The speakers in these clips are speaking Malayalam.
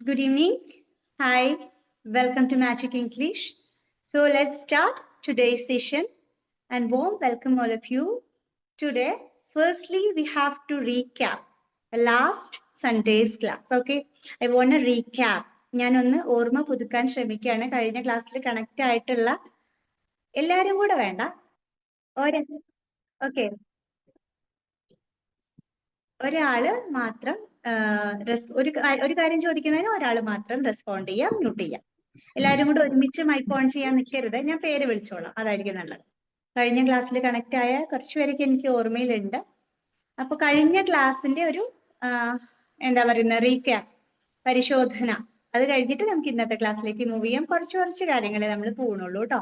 Good evening. Hi, welcome to Magic English. So let's start today's session and warm welcome all of you. Today, firstly, we have to recap last Sunday's class. Okay, I want to recap. ഞാനൊന്ന് ഓർമ്മ പുതുക്കാൻ ശ്രമിക്കുകയാണ് കഴിഞ്ഞ ക്ലാസ്സിൽ കണക്ട് ആയിട്ടുള്ള എല്ലാവരും കൂടെ വേണ്ട ഓക്കെ ഒരാള് മാത്രം ഒരു കാര്യം ചോദിക്കുന്നതിന് ഒരാൾ മാത്രം റെസ്പോണ്ട് ചെയ്യാം മ്യൂട്ട് ചെയ്യാം എല്ലാവരും കൂടെ ഒരുമിച്ച് മൈക്ക് ഓൺ ചെയ്യാൻ നിൽക്കരുത് ഞാൻ പേര് വിളിച്ചോളാം അതായിരിക്കും നല്ലത് കഴിഞ്ഞ ക്ലാസ്സിൽ കണക്ട് ആയ കുറച്ച് പേരൊക്കെ എനിക്ക് ഓർമ്മയിലുണ്ട് അപ്പൊ കഴിഞ്ഞ ക്ലാസ്സിന്റെ ഒരു എന്താ പറയുന്ന റീക്യാപ്പ് പരിശോധന അത് കഴിഞ്ഞിട്ട് നമുക്ക് ഇന്നത്തെ ക്ലാസ്സിലേക്ക് മൂവ് ചെയ്യാം കുറച്ച് കാര്യങ്ങളെ നമ്മൾ പോകുന്നുള്ളൂ കേട്ടോ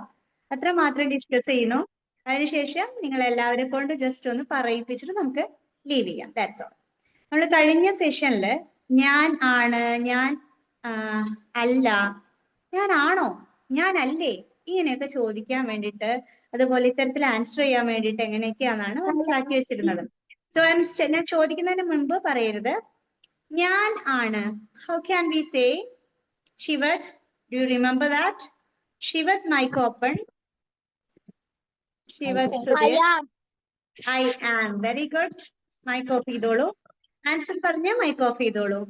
അത്ര മാത്രം ഡിസ്കസ് ചെയ്യുന്നു അതിനുശേഷം നിങ്ങൾ എല്ലാവരെ കൊണ്ട് ജസ്റ്റ് ഒന്ന് പറയിപ്പിച്ചിട്ട് നമുക്ക് ലീവ് ചെയ്യാം ദാറ്റ്സ് ഓൾ നമ്മൾ കഴിഞ്ഞ സെഷനില് ഞാൻ ആണ് ഞാൻ അല്ല ഞാനാണോ ഞാനല്ലേ ഇങ്ങനെയൊക്കെ ചോദിക്കാൻ വേണ്ടിയിട്ട് അതുപോലെ ഇത്തരത്തിൽ ആൻസർ ചെയ്യാൻ വേണ്ടിയിട്ട് എങ്ങനെയൊക്കെയാണെന്നാണ് മനസ്സിലാക്കി വെച്ചിരുന്നത് സോ ഞാൻ ചോദിക്കുന്നതിന് മുൻപ് പറയരുത് ഞാൻ ആണ് how can we say Shivath do you remember that Shivath mic open Shivath Sudheer I am very good mic off ചെയ്തോളൂ ആൻസർ പറഞ്ഞ മൈക്ക് ഓഫ് ചെയ്തോളൂ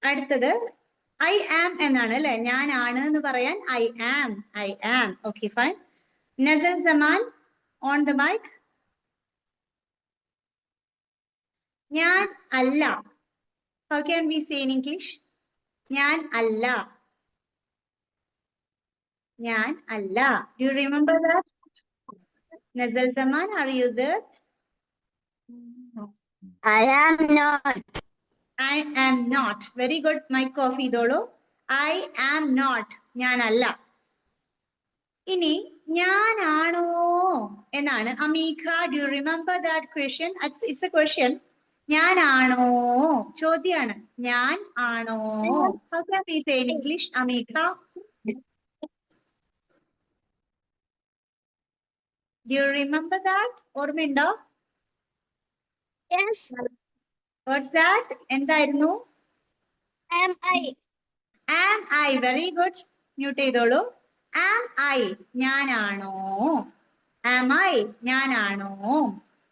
അടുത്തത് ഐ ആം എന്നാണ് അല്ലെ ഞാനാണ് എന്ന് പറയാൻ I am okay fine Nasal Saman on the mic ഞാൻ അല്ല how can we say in English ഞാൻ അല്ല ഞാൻ അല്ല do you remember that Nasal Saman are you there I am not. I am not. Very good. Mic off ചെയ്തോളൂ. I am not. ഞാനല്ല. ഇനി ഞാനാണോ എന്നാണ് Ameekha do you remember that question it's a question ഞാനാണോ ചോദ്യമാണ് ഞാൻ ആണോ how can we say in English Ameekha do you remember that ഓർമ്മയുണ്ടോ Yes. വാട്ട്സ് ദാറ്റ് എന്തായിരുന്നു Am I? Am I very good mute ചെയ്തോളൂ ആം ഐ ഞാനാണോ ആം ഐ ഞാനാണോ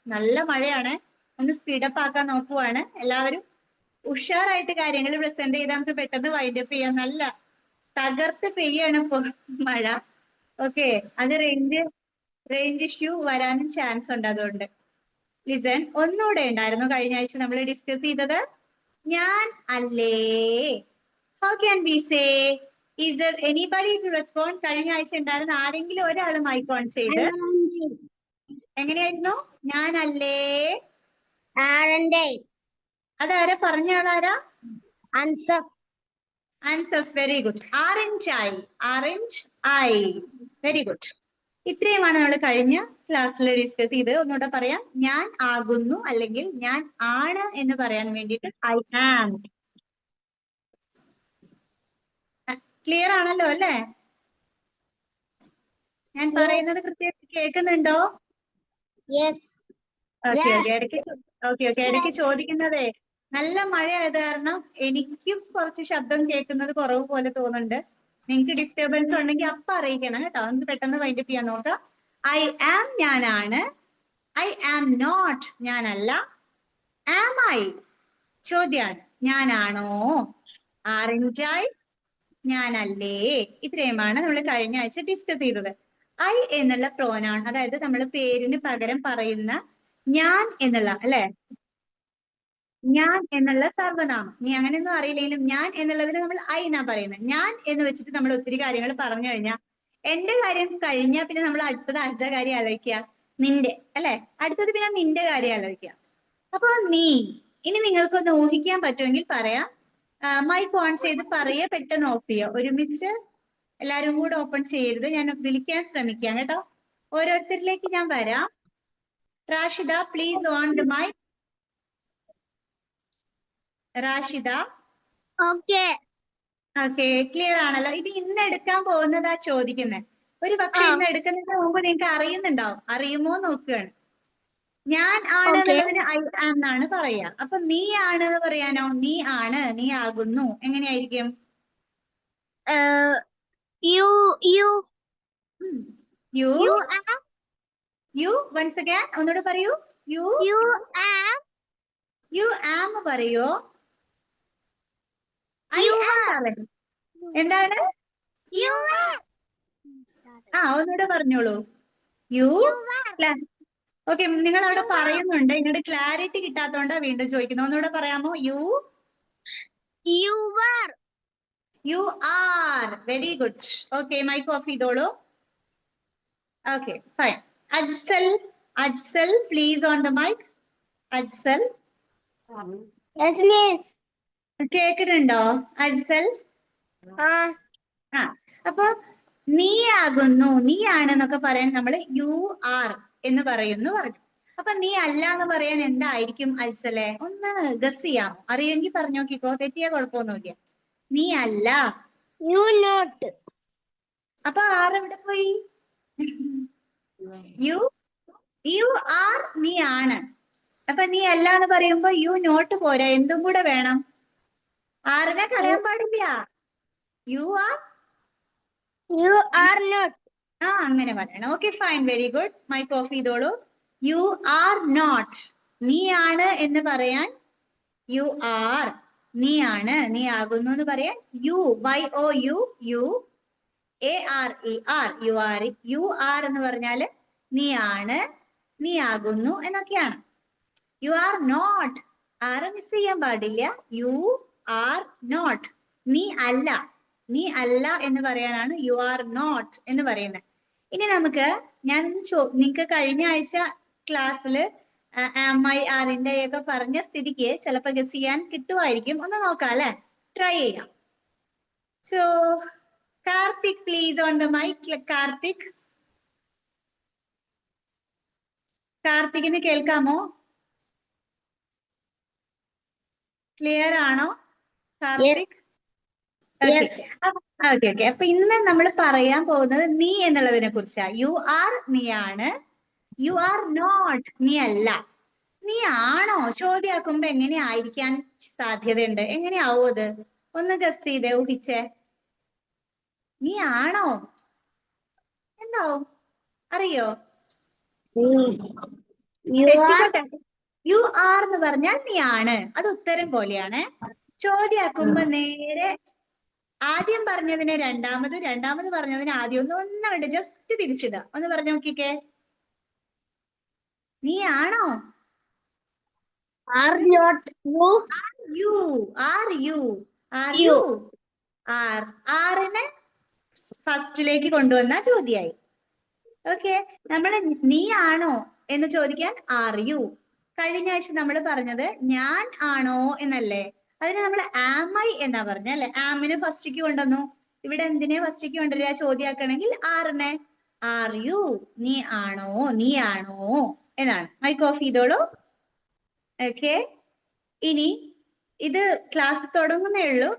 നല്ല മഴയാണ് ഒന്ന് സ്പീഡപ്പ് ആക്കാൻ നോക്കുവാണ് എല്ലാവരും ഉഷാറായിട്ട് കാര്യങ്ങൾ പ്രസന്റ് ചെയ്താൽ നമുക്ക് പെട്ടെന്ന് വൈൻഡപ്പ് ചെയ്യാം നല്ല തകർത്ത് പെയ്യാണ് ഇപ്പൊ മഴ ഓക്കെ അത് റേഞ്ച് ഇഷ്യൂ വരാനും ചാൻസ് ഉണ്ട് അതുകൊണ്ട് ലിസൺ ഒന്നുകൂടെ ഉണ്ടായിരുന്നു കഴിഞ്ഞ ആഴ്ച നമ്മൾ ഡിസ്കസ് ചെയ്തത് ഞാൻ അല്ലേ how can we say is there anybody to respond കഴിഞ്ഞ ആഴ്ച ഉണ്ടായിരുന്ന ആരെങ്കിലും ഒരാൾ മൈക്ക് ഓൺ ചെയ്ത് എങ്ങനെയായിരുന്നു ഞാനല്ലേ Aren't I? അതാരാ പറഞ്ഞ ആളാരാ Answer. Answer very good aren't I very good ഇത്രയുമാണ് നമ്മൾ കഴിഞ്ഞ ക്ലാസ്സിൽ ഡിസ്കസ് ചെയ്ത് ഒന്നുകൂടെ പറയാം ഞാൻ ആകുന്നു അല്ലെങ്കിൽ ഞാൻ ആണ് എന്ന് പറയാൻ വേണ്ടിയിട്ട് ഐ ആം ക്ലിയർ ആണല്ലോ അല്ലേ ഞാൻ പറയുന്നത് കൃത്യമായിട്ട് കേൾക്കുന്നുണ്ടോ Yes. Okay Yes. ഓക്കെ ഇടയ്ക്ക് ചോദിക്കുന്നതേ നല്ല മഴ ആയത് കാരണം എനിക്കും കുറച്ച് ശബ്ദം കേൾക്കുന്നത് കുറവ് പോലെ തോന്നുന്നുണ്ട് നിങ്ങൾക്ക് ഡിസ്റ്റർബൻസ് ഉണ്ടെങ്കിൽ അപ്പൊ അറിയിക്കണം കേട്ടോ ഒന്ന് പെട്ടെന്ന് വൈൻഡപ്പ് ചെയ്യാൻ നോക്കാം ഐ ആം ഞാനാണ് ഐ ആം നോട്ട് ഞാനല്ല ആം ഐ ചോദ്യാണ് ഞാനാണോ ആറിഞ്ചായി ഞാനല്ലേ ഇത്രയുമാണ് നമ്മൾ കഴിഞ്ഞ ആഴ്ച ഡിസ്കസ് ചെയ്തത് ഐ എന്നുള്ള പ്രോനൗൺ അതായത് നമ്മൾ പേരിന് പകരം പറയുന്ന ഞാൻ എന്നുള്ള അല്ലെ ഞാൻ എന്നുള്ള സർവനാമം നീ അങ്ങനെയൊന്നും അറിയില്ലെങ്കിലും ഞാൻ എന്നുള്ളതിന് നമ്മൾ ഐ എന്നാ പറയുന്നത് ഞാൻ എന്ന് വെച്ചിട്ട് നമ്മൾ ഒത്തിരി കാര്യങ്ങൾ പറഞ്ഞു കഴിഞ്ഞാൽ എന്റെ കാര്യം കഴിഞ്ഞാൽ പിന്നെ നമ്മൾ അടുത്ത കാര്യം ആലോചിക്കുക നിന്റെ അല്ലെ അടുത്തത് പിന്നെ നിന്റെ കാര്യം ആലോചിക്കുക അപ്പൊ നീ ഇനി നിങ്ങൾക്കൊന്ന് ഊഹിക്കാൻ പറ്റുമെങ്കിൽ പറയാം മൈക്ക് ഓൺ ചെയ്ത് പറയ പെട്ടെന്ന് ഓഫ് ചെയ്യുക ഒരുമിച്ച് എല്ലാരും കൂടെ ഓപ്പൺ ചെയ്യരുത് ഞാൻ വിളിക്കാൻ ശ്രമിക്കാം കേട്ടോ ഓരോരുത്തരിലേക്ക് ഞാൻ വരാം Rashida please on the mic Rashida Okay. Okay clear ആണല്ലോ ഇത് ഇന്ന് എടുക്കാൻ പോകുന്നതാ ചോദിക്കുന്നത് ഒരു പക്ഷെ ഇന്ന് എടുക്കുന്നതിന് മുമ്പ് നിങ്ങൾക്ക് അറിയുന്നുണ്ടാവും അറിയുമോ നോക്കുകയാണ് ഞാൻ ആണ് Okay. എന്നുള്ളതിന് ഐ ആം എന്നാണ് പറയാ. അപ്പൊ നീ ആണ് എന്ന് പറയാനോ? നീ ആണ്, നീ ആകുന്നു, എങ്ങനെയായിരിക്കും? You you you am you once again ഒന്നുകൂടെ പറയൂ. You you am you am പറയോ? I You am are. പറയും. എന്താണ്? you are ഒന്നുകൂടെ പറഞ്ഞോളൂ. യു ഓക്കെ, നിങ്ങൾ അവിടെ പറയുന്നുണ്ട്, ഇങ്ങോട്ട് ക്ലാരിറ്റി കിട്ടാത്തോണ്ടാ വീണ്ടും ചോദിക്കുന്നത്. ഒന്നുകൂടെ പറയാമോ? you were you are. Very good. Okay, mic off ചെയ്തോളൂ. Okay, fine. Ajsal please on the mic. Ajsal yes miss കേൾക്കുന്നുണ്ടോ? അജ്സൽ uh, അപ്പൊ നീ ആകുന്നു, നീ ആണെന്നൊക്കെ പറയാൻ നമ്മൾ യു ആർ എന്ന് പറയുന്നു പറഞ്ഞു. അപ്പൊ നീ അല്ല എന്ന് പറയാൻ എന്തായിരിക്കും അജ്സലെ? ഒന്ന് ഗസ് ചെയ്യാമോ? അറിയുമെങ്കിൽ പറഞ്ഞു നോക്കിക്കോ, തെറ്റിയാ കുഴപ്പമൊന്നുമില്ല. നീ അല്ല. you not അപ്പൊ ആരെവിടെ പോയി? യു യു ആർ, നീ ആണ്. അപ്പൊ നീ അല്ല എന്ന് പറയുമ്പോ യു നോട്ട് പോരാ, എന്തും കൂടെ വേണം. ആറിനെ കളയാൻ പാടില്ല. You are you are not അങ്ങനെ പറയണം. Okay, fine, very good. Mic off ചെയ്തോളൂ. You are not. നീ ആണ് എന്ന് പറയാൻ യു ആർ. നീ ആണ്, നീ ആകുന്നു എന്ന് പറയാൻ you. YOU ARER. You are എന്ന് പറഞ്ഞാല് നീ ആണ്, നീ ആകുന്നു എന്നൊക്കെയാണ്. യു ആർ നോട്ട്, ആരെ മിസ് ചെയ്യാൻ പാടില്ല. You are not. നീ അല്ല, നീ അല്ല എന്ന് പറയാനാണ് യു ആർ നോട്ട് എന്ന് പറയുന്നത്. ഇനി നമുക്ക് നിങ്ങൾക്ക് കഴിഞ്ഞ ആഴ്ച ക്ലാസ്സിൽ ആറിന്റെ ഒക്കെ പറഞ്ഞ സ്ഥിതിക്ക് ചിലപ്പോൾ ഗസ് ചെയ്യാൻ കിട്ടുമായിരിക്കും. ഒന്ന് നോക്കാം അല്ലെ? ട്രൈ ചെയ്യാം. So Karthik please on the mic. കാർത്തികിന് കേൾക്കാമോ? ക്ലിയർ ആണോ കാർത്തിക്? ഓക്കെ. അപ്പൊ ഇന്ന് നമ്മൾ പറയാൻ പോകുന്നത് നീ എന്നുള്ളതിനെ കുറിച്ചാ. യു ആർ, നീ ആണ്. യു ആർ നോട്ട്, നീ അല്ല. നീ ആണോ ചോദ്യാക്കുമ്പോ എങ്ങനെ ആയിരിക്കാൻ സാധ്യതയുണ്ട്? എങ്ങനെയാവോ അത്? ഒന്ന് ഗസ് ചെയ്തേ, ഊഹിച്ചേ. നീ ആണോ? എന്താവും? അറിയോ? യു ആർ എന്ന് പറഞ്ഞാൽ നീ ആണ്. അത് ഉത്തരം പോലെയാണ്. ചോദ്യാക്കുമ്പോ നേരെ ആദ്യം പറഞ്ഞതിനെ രണ്ടാമത് പറഞ്ഞതിന് ആദ്യം ഒന്നുണ്ട് ജസ്റ്റ് തിരിച്ചിടുക. ഒന്ന് പറഞ്ഞു നോക്കിക്കേ. നീ ആണോ? are not you ആറിനെ ഫസ്റ്റിലേക്ക് കൊണ്ടുവന്ന ചോദ്യായി. ഓക്കെ, നമ്മള് നീ ആണോ എന്ന് ചോദിക്കാൻ ആർ യു. കഴിഞ്ഞ ആഴ്ച നമ്മൾ പറഞ്ഞത് ഞാൻ ആണോ എന്നല്ലേ? അതിന് നമ്മൾ ആം ഐ എന്നാ പറഞ്ഞ അല്ലെ? ആമിനെ ഫസ്റ്റിക്ക് കൊണ്ടുവന്നു. ഇവിടെ എന്തിനെ ഫസ്റ്റിക്ക് കൊണ്ടുവരിക? ചോദ്യാക്കണമെങ്കിൽ ആറിനെ. ആർ യു, നീ ആണോ, നീ ആണോ എന്നാണ്. മൈക്ക് ഓഫ് ചെയ്തോളൂ. ഓക്കെ, ഇനി ഇത് ക്ലാസ് തുടങ്ങുന്നേ ഉള്ളൂ.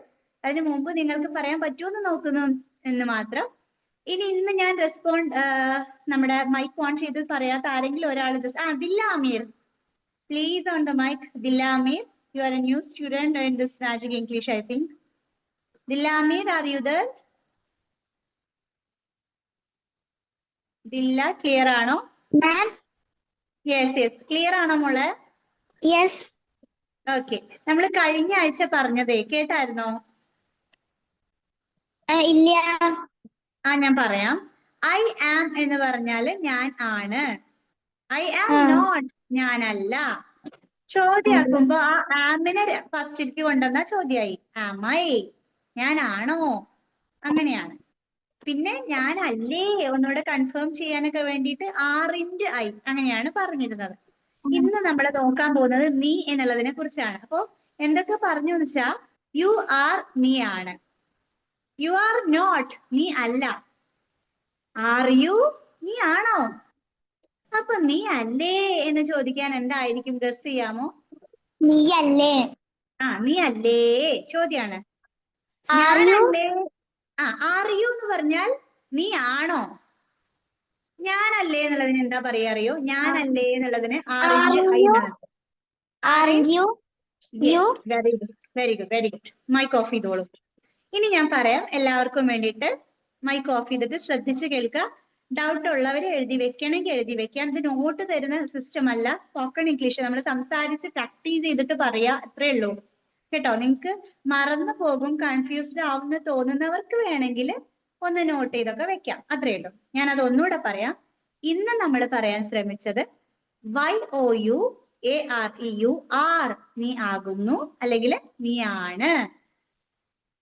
അതിനു മുമ്പ് നിങ്ങൾക്ക് പറയാൻ പറ്റുമെന്ന് നോക്കുന്നു എന്ന് മാത്രം. ഇന്ന് ഞാൻ നമ്മുടെ മൈക്ക് ഓൺ ചെയ്ത് പറയാത്ത ആരെങ്കിലും ഒരാൾ Dillameer please on the mic. Dillameer, you are a new student in this magic English I think. Dillameer, are you there? Dilla, clear ആണോ? യെസ്, ക്ലിയർ ആണോ മോളെ? യെസ്. ഓക്കെ, നമ്മൾ കഴിഞ്ഞ ആഴ്ച പറഞ്ഞതേ കേട്ടായിരുന്നോ? ഇല്ല. ഞാൻ പറയാം. ഐ ആം എന്ന് പറഞ്ഞാല് ഞാൻ ആണ്. ഐ ആം നോട്ട്, ഞാനല്ല. ചോദ്യാക്കുമ്പോ ആ ആമിനെ ഫസ്റ്റിലേക്ക് കൊണ്ടുവന്ന ചോദ്യായി. ആം ഐ, ഞാനാണോ, അങ്ങനെയാണ്. പിന്നെ ഞാനല്ലേ ഒന്നുകൂടെ കൺഫേം ചെയ്യാനൊക്കെ വേണ്ടിയിട്ട് ആറിന്റെ ഐ അങ്ങനെയാണ് പറഞ്ഞിരുന്നത്. ഇന്ന് നമ്മൾ നോക്കാൻ പോകുന്നത് നീ എന്നുള്ളതിനെ കുറിച്ചാണ്. അപ്പോ എന്തൊക്കെ പറഞ്ഞു വെച്ചാ, യു ആർ, നീ ആണ്. യു ആർ നോട്ട്, നീ അല്ല. ആർ യു, നീ ആണോ? അപ്പൊ നീ അല്ലേ എന്ന് ചോദിക്കാൻ എന്തായിരിക്കും? ഗസ് ചെയ്യാമോ? നീ അല്ലേ. നീ അല്ലേ ചോദ്യാണ്. Are you? ആർ യു എന്ന് പറഞ്ഞാൽ നീ ആണോ? ഞാനല്ലേ എന്നുള്ളതിന് എന്താ പറയാ അറിയോ? ഞാനല്ലേ എന്നുള്ളതിന് Are ഐ you? എന്നാണ്. Are you? Yes, very good, very good, very good. Mic off ചെയ്തോളൂ. ഇനി ഞാൻ പറയാം എല്ലാവർക്കും വേണ്ടിയിട്ട്. മൈക്ക് ഓഫ് ചെയ്തിട്ട് ശ്രദ്ധിച്ച് കേൾക്കുക. ഡൗട്ട് ഉള്ളവരെ എഴുതി വെക്കണമെങ്കിൽ എഴുതി വെക്കാം. ഇത് നോട്ട് തരുന്ന സിസ്റ്റം അല്ല, സ്പോക്കൺ ഇംഗ്ലീഷ്. നമ്മൾ സംസാരിച്ച് പ്രാക്ടീസ് ചെയ്തിട്ട് പറയാ, അത്രേ ഉള്ളൂ കേട്ടോ. നിങ്ങൾക്ക് മറന്നു പോകും, കൺഫ്യൂസ്ഡ് ആവുന്ന തോന്നുന്നവർക്ക് വേണമെങ്കിൽ ഒന്ന് നോട്ട് ചെയ്തൊക്കെ വെക്കാം, അത്രേ ഉള്ളൂ. ഞാൻ അത് ഒന്നുകൂടെ പറയാം. ഇന്ന് നമ്മൾ പറയാൻ ശ്രമിച്ചത് YOUAREU, ആർ, നീ ആകുന്നു അല്ലെങ്കിൽ നീ ആണ്.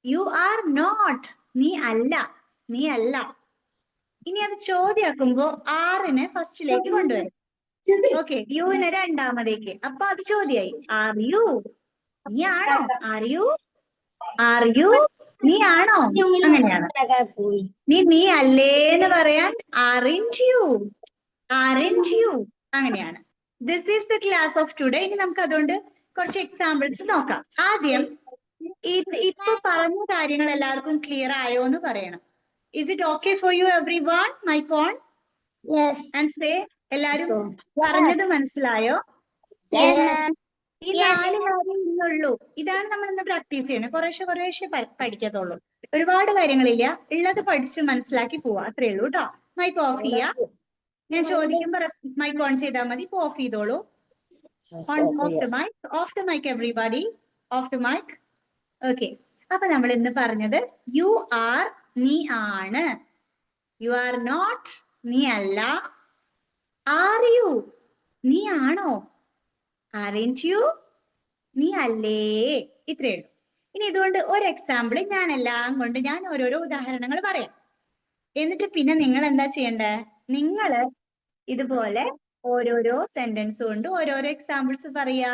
യു ആർ നോട്ട്, നീ അല്ല, നീ അല്ല. ഇനി അത് ചോദ്യാക്കുമ്പോ ആറിനെ ഫസ്റ്റിലേക്ക് കൊണ്ടുവരും. ഓക്കെ, യുവിനെ രണ്ടാമതേക്ക്. അപ്പൊ അത് ചോദ്യായി. ആർ യു, നീ ആണോ? ആർ യു, ആർ യു, നീ ആണോ? അങ്ങനെയാണ്. നീ അല്ലേന്ന് പറയാൻ ആറിൻറ്റ് യു, ആറിൻറ്റ് യു, അങ്ങനെയാണ്. This is the class of today. ഇനി നമുക്ക് അതുകൊണ്ട് കുറച്ച് എക്സാമ്പിൾസ് നോക്കാം. ആദ്യം ഇപ്പൊ പറഞ്ഞ കാര്യങ്ങൾ എല്ലാവർക്കും ക്ലിയർ ആയോ എന്ന് പറയണം. Is it okay for you everyone? Mic on Yes. and say, എല്ലാരും പറഞ്ഞത് മനസ്സിലായോ? Yes. ഈ 4 കാര്യം ഇന്നുള്ളൂ. ഇതാണ് നമ്മൾ ഇന്ന് പ്രാക്ടീസ് ചെയ്യണത്. കുറേശ്ശെ പഠിക്കത്തുള്ളൂ. ഒരുപാട് കാര്യങ്ങളില്ല, ഉള്ളത് പഠിച്ച് മനസ്സിലാക്കി പോവാ, അത്രേ ഉള്ളൂ കേട്ടോ. മൈക്ക് ഓഫ് ചെയ്യാ. ഞാൻ ചോദിക്കുമ്പോ മൈക്ക് ഓൺ ചെയ്താൽ മതി. ഇപ്പൊ ഓഫ് ചെയ്തോളൂ. Off the mic everybody, off the mic. Okay, അപ്പൊ നമ്മൾ ഇന്ന് പറഞ്ഞത് യു ആർ, നീ ആണ്. യു ആർ നോട്ട്, നീ അല്ല. ആർ യു, നീ ആണോ? ആറിൻറ്റ് യു, നീ അല്ലേ. ഇത്രയേ ഉള്ളൂ. ഇനി ഇതുകൊണ്ട് ഒരു എക്സാമ്പിൾ ഞാൻ ഓരോരോ ഉദാഹരണങ്ങൾ പറയാം. എന്നിട്ട് പിന്നെ നിങ്ങൾ എന്താ ചെയ്യണ്ടേ? നിങ്ങള് ഇതുപോലെ ഓരോരോ സെന്റൻസ് കൊണ്ട് ഓരോരോ എക്സാമ്പിൾസ് പറയാ.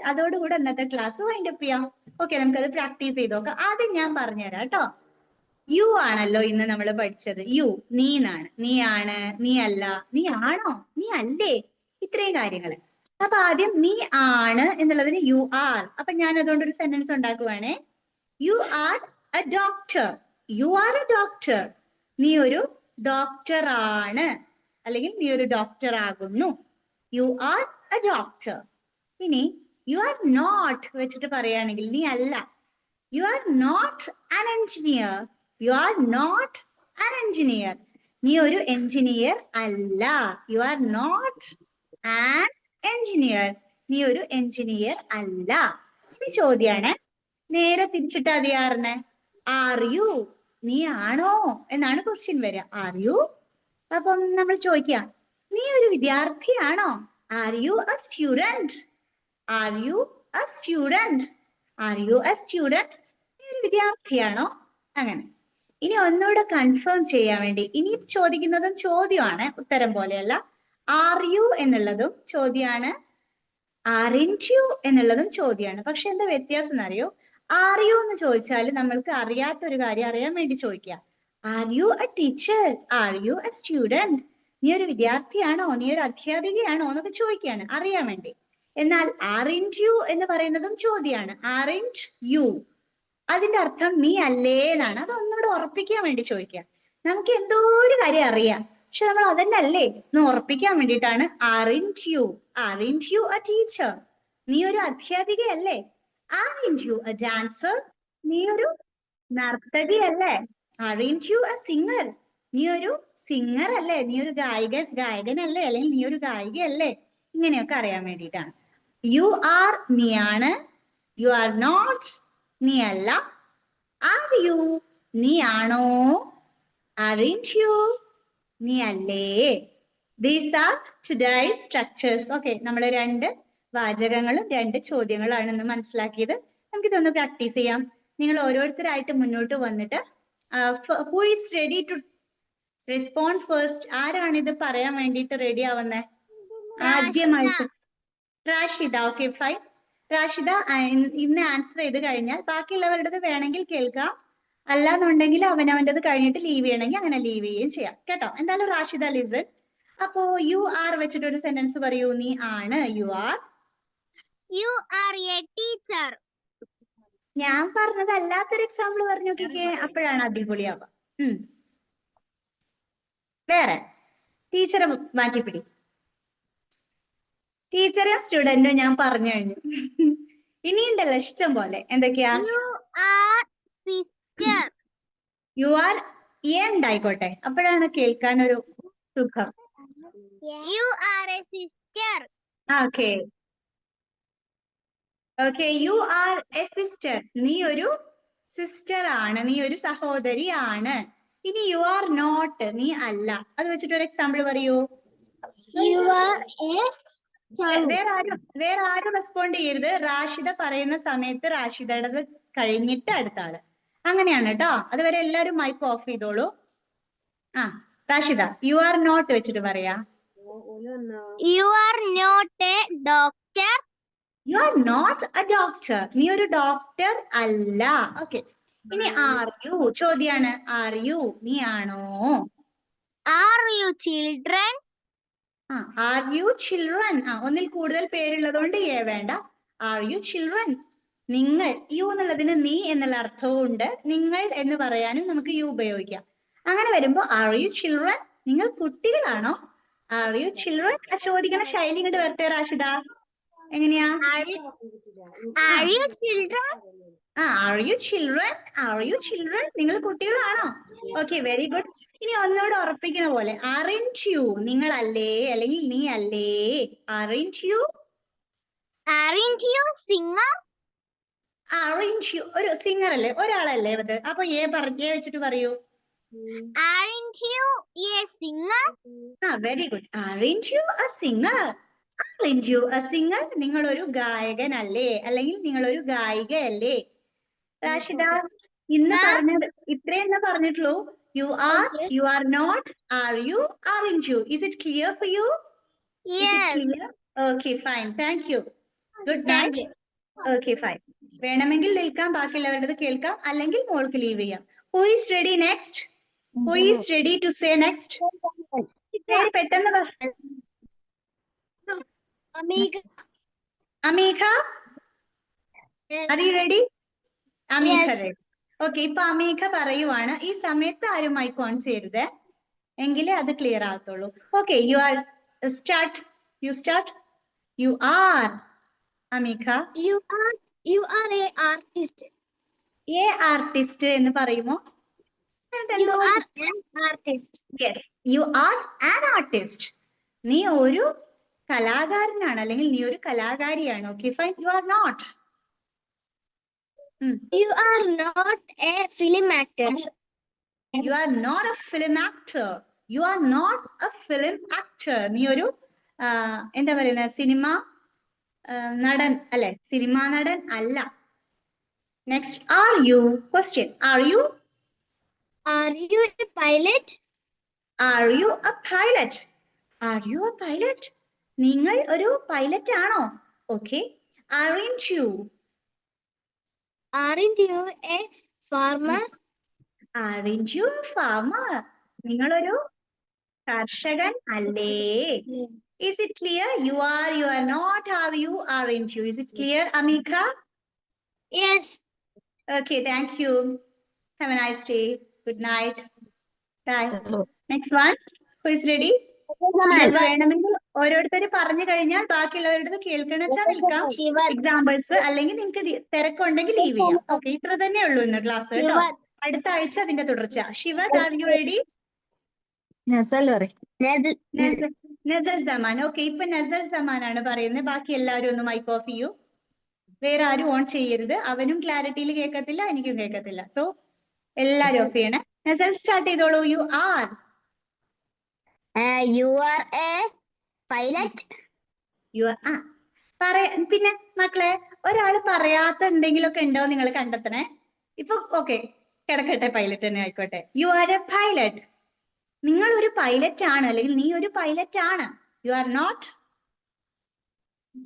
അതോടുകൂടെ ഇന്നത്തെ ക്ലാസ് വൈൻഡപ്പ് ചെയ്യാം. ഓക്കെ, നമുക്കത് പ്രാക്ടീസ് ചെയ്ത് നോക്കാം. ആദ്യം ഞാൻ പറഞ്ഞുതരാം കേട്ടോ. യു ആണല്ലോ ഇന്ന് നമ്മൾ പഠിച്ചത്. യു, നീ എന്നാണ്. നീ ആണ്, നീ അല്ല, നീ ആണോ, നീ അല്ലേ, ഇത്രയും കാര്യങ്ങൾ. അപ്പൊ ആദ്യം നീ ആണ് എന്നുള്ളതിന് യു ആർ. അപ്പൊ ഞാൻ അതുകൊണ്ട് ഒരു സെന്റൻസ് ഉണ്ടാക്കുവാണേ. You are a doctor. You are a doctor. നീ ഒരു ഡോക്ടർ ആണ്, അല്ലെങ്കിൽ നീ ഒരു ഡോക്ടർ ആകുന്നു. You are a doctor. ഇനി യു ആർ നോട്ട് വെച്ചിട്ട് പറയുകയാണെങ്കിൽ നീ അല്ല. You are not an engineer. You are not an engineer. നീ ഒരു എഞ്ചിനീയർ അല്ല. You are not an engineer. നീ ഒരു എഞ്ചിനീയർ അല്ല. ഈ ചോദ്യാണ്. നേരെ തിരിച്ചിട്ട് അതിയാറിനെ ആർ യു, നീ ആണോ എന്നാണ് ക്വസ്റ്റ്യൻ വരിക. Are you. അപ്പം നമ്മൾ ചോദിക്കാം, നീ ഒരു വിദ്യാർത്ഥിയാണോ? Are you a student? Are you a student? Are you a student? നീ ഒരു വിദ്യാർത്ഥിയാണോ? അങ്ങനെ. ഇനി ഒന്നുകൂടെ കൺഫേം ചെയ്യാൻ വേണ്ടി, ഇനി ചോദിക്കുന്നതും ചോദ്യമാണ്, ഉത്തരം പോലെയല്ല. ആർ യു എന്നുള്ളതും ചോദ്യമാണ്, ആറിൻറ്റ് യു എന്നുള്ളതും ചോദ്യമാണ്. പക്ഷെ എന്താ വ്യത്യാസം എന്നറിയോ? ആർ യു എന്ന് ചോദിച്ചാൽ നമ്മൾക്ക് അറിയാത്തൊരു കാര്യം അറിയാൻ വേണ്ടി ചോദിക്കുക. R you a teacher? Are you a student? നീ ഒരു വിദ്യാർത്ഥിയാണോ, നീ ഒരു അധ്യാപികയാണോ എന്നൊക്കെ ചോദിക്കുകയാണ്, അറിയാൻ വേണ്ടി. എന്നാൽ ആറിൻറ്റ് യു എന്ന് പറയുന്നതും ചോദ്യമാണ്. ആറിൻറ്റ് യു, അതിന്റെ അർത്ഥം നീ അല്ലേ എന്നാണ്. അതൊന്നുകൂടെ ഉറപ്പിക്കാൻ വേണ്ടി ചോദിക്കുക. നമുക്ക് എന്തോ ഒരു കാര്യം അറിയാം, പക്ഷെ നമ്മൾ അതന്നെ അല്ലേ എന്ന് ഉറപ്പിക്കാൻ വേണ്ടിയിട്ടാണ് aren't you. Aren't you a teacher? നീ ഒരു അധ്യാപികയല്ലേ? Aren't you a dancer? നീ ഒരു നർത്തകിയല്ലേ? Aren't you a singer? നീ ഒരു സിംഗർ അല്ലേ? നീ ഒരു ഗായകനല്ലേ? അല്ലെങ്കിൽ നീ ഒരു ഗായികയല്ലേ? ഇങ്ങനെയൊക്കെ അറിയാൻ വേണ്ടിയിട്ടാണ്. യു ആർ, നീയാണ്. യു ആർ നോട്ട്, നീ അല്ല. ആർ യു, നീ ആണോ? ആറിൻറ്റ് യു, നീ അല്ലേ? These are today's structures. Okay, നമ്മൾ 2 വാചകങ്ങളും 2 ചോദ്യങ്ങളാണ് ഇന്ന് മനസ്സിലാക്കിയത്. നമുക്കിതൊന്ന് പ്രാക്ടീസ് ചെയ്യാം. നിങ്ങൾ ഓരോരുത്തരായിട്ട് മുന്നോട്ട് വന്നിട്ട് who is ready to respond first? ആരാണ് ഇത് പറയാൻ വേണ്ടിയിട്ട് റെഡി ആവുന്നത് ആദ്യമായിട്ട്? റാഷിദ. Okay, fine. റാഷിദ ഇന്ന് ആൻസർ ചെയ്ത് കഴിഞ്ഞാൽ ബാക്കിയുള്ളവരുടേത് വേണമെങ്കിൽ കേൾക്കാം, അല്ലാന്നുണ്ടെങ്കിൽ അവനവൻ്റെത് കഴിഞ്ഞിട്ട് ലീവ് ചെയ്യണമെങ്കിൽ അങ്ങനെ ലീവ് ചെയ്യുകയും ചെയ്യാം കേട്ടോ. എന്തായാലും റാഷിദ ലിസൺ. അപ്പോ യു ആർ വെച്ചിട്ട് ഒരു സെന്റൻസ് പറയൂ. നീ ആണ്. You are. You are a teacher. ഞാൻ പറഞ്ഞത് അല്ലാത്തൊരു എക്സാമ്പിൾ പറഞ്ഞു നോക്കിക്കേ, അപ്പോഴാണ് അടിപൊളിയാവുക. വേറെ ടീച്ചറെ മാറ്റിപ്പിടി. ടീച്ചറെ സ്റ്റുഡന്റും ഞാൻ പറഞ്ഞു കഴിഞ്ഞു. ഇനിയുണ്ടല്ലോ ഇഷ്ടം പോലെ. എന്തൊക്കെയാ? You are sister. You are ഉണ്ടായിക്കോട്ടെ, അപ്പോഴാണ് കേൾക്കാൻ ഒരു സുഖം. You are a sister. Okay okay, you are a sister. നീ ഒരു സിസ്റ്റർ ആണ്, നീ ഒരു സഹോദരിയാണ്. ഇനി യു ആർ നോട്ട്, നീ അല്ല. അത് വെച്ചിട്ട് ഒരു എക്സാമ്പിൾ പറയൂ. You are a son. വേറെ ആരും റെസ്പോണ്ട് ചെയ്യരുത്. റാഷിദ പറയുന്ന സമയത്ത് റാഷിദയുടേത് കഴിഞ്ഞിട്ട് അടുത്ത ആള്. അങ്ങനെയാണ് കേട്ടോ. അതുവരെ എല്ലാരും മൈക്ക് ഓഫ് ചെയ്തോളൂ. ആ റാഷിദ, യു ആർ നോട്ട് വെച്ചിട്ട് പറയാ. You are not a doctor. You are not a doctor. നീ ഒരു ഡോക്ടർ അല്ല. ഓക്കെ. ഇനി ആർ യു ചോദ്യാണ്. ആർ യു, നീ ആണോ? Are you children? Are you children. ഒന്നിൽ കൂടുതൽ പേരുള്ളതുകൊണ്ട് വേണ്ട. Are you children. നിങ്ങൾ, യു എന്നുള്ളതിന് നീ എന്നുള്ള അർത്ഥവും ഉണ്ട്. നിങ്ങൾ എന്ന് പറയാനും നമുക്ക് യു ഉപയോഗിക്കാം. അങ്ങനെ വരുമ്പോ ആർ യു ചിൽഡ്രൻ, നിങ്ങൾ കുട്ടികളാണോ? Are you children. ചോദിക്കണ ശൈലി ഇങ്ങോട്ട് വരട്ടെ റാഷിദ. എങ്ങനെയാ? Are you children? Are you children, are you children, നിങ്ങൾ കുട്ടികളാണോ? Okay, very good. ഇനി ഒന്നുകൂടെ ഉറപ്പിക്കണ പോലെ, ആറിൻറ്റ് യു, നിങ്ങളല്ലേ അല്ലെങ്കിൽ നീ അല്ലേ? Aren't you. Aren't you singer? Aren't you ഒരു സിംഗർ അല്ലേ, ഒരാളല്ലേ അത്. അപ്പൊ വെച്ചിട്ട് പറയൂ. Aren't you a singer? Very good. Aren't you a singer. Aren't you a singer, നിങ്ങൾ ഒരു ഗായകനല്ലേ അല്ലെങ്കിൽ നിങ്ങൾ ഒരു ഗായികയല്ലേ? റാഷിദ, ഇന്ന് പറഞ്ഞത് ഇത്രയെന്ന് പറഞ്ഞിട്ടുള്ളൂ. You are, you are not, are you, aren't you. Is it clear for you? Yes. Okay fine, thank you. Good night. Okay fine. വേണമെങ്കിൽ നിൽക്കാം, ബാക്കിയുള്ളവരുടേത് കേൾക്കാം, അല്ലെങ്കിൽ മോൾക്ക് ലീവ് ചെയ്യാം. Who is ready next? Who is ready to say next? പെട്ടെന്ന് Ameekha, are you ready? Ameekha ready. Okay, ഇപ്പൊ അമീഖ പറയുവാണ്. ഈ സമയത്ത് ആരും മൈക്ക് ഓൺ ചെയ്യരുത്, എങ്കിലേ അത് ക്ലിയർ ആകത്തുള്ളൂ. Okay, you are start. You start. You are Ameekha. You are a artist. A artist എന്ന് പറയുമോ? You are an artist. Yes, you are an artist. നീ ഒരു കലാകാരനാണ് അല്ലെങ്കിൽ നീ ഒരു കലാകാരിയാണ്. Okay fine. You are not. You are not a film actor. You are not a film actor. You are not a film actor. നീ ഒരു എന്താ പറയുന്ന സിനിമ നടൻ അല്ലെ, സിനിമാ നടൻ അല്ല. Next, are you? Question, are you? Are you a pilot? Are you a pilot? Are you a pilot? നിങ്ങൾ ഒരു പൈലറ്റ് ആണോ? Okay. Aren't you? Aren't you a farmer? Aren't you a farmer? നിങ്ങളൊരു കർഷകൻ അല്ലേ? Is it clear? You are, you are not, are you, aren't you? Is it clear, Amika? Yes. Okay, thank you. Have a nice day. Good night. Bye. Next one. Who is ready? വേണമെങ്കിൽ ഓരോരുത്തർ പറഞ്ഞു കഴിഞ്ഞാൽ ബാക്കിയുള്ളവരുടെ കേൾക്കണ വെച്ചാൽ നിൽക്കാം. എക്സാമ്പിൾസ് അല്ലെങ്കിൽ നിങ്ങൾക്ക് തിരക്കുണ്ടെങ്കിൽ ലീവ് ചെയ്യാം. ഓക്കെ, ഇത്ര തന്നെ ഉള്ളൂ ഇന്ന് ക്ലാസ് കേട്ടോ. അടുത്ത ആഴ്ച അതിന്റെ തുടർച്ച. Shivad, are you ready? Nasal Saman. Okay, ഇപ്പൊ നസൽ സമാൻ ആണ് പറയുന്നത്. ബാക്കി എല്ലാവരും ഒന്ന് മൈക്ക് ഓഫ് ചെയ്യൂ. വേറെ ആരും ഓൺ ചെയ്യരുത്. അവനും ക്ലാരിറ്റിയിൽ കേൾക്കത്തില്ല, എനിക്കും കേൾക്കത്തില്ല. സോ എല്ലാരും ഓഫ് ചെയ്യണേ. നസൽ സ്റ്റാർട്ട് ചെയ്തോളൂ. You are. You are a pilot. You are. പിന്നെ മക്കളെ, ഒരാള് പറയാത്ത എന്തെങ്കിലുമൊക്കെ ഉണ്ടോ നിങ്ങൾ കണ്ടെത്തണേ. ഇപ്പൊ ഓക്കെ കിടക്കട്ടെ, പൈലറ്റ് തന്നെ ആയിക്കോട്ടെ. You are a pilot. നിങ്ങൾ ഒരു പൈലറ്റ് ആണ് അല്ലെങ്കിൽ നീ ഒരു പൈലറ്റ് ആണ്. You are not.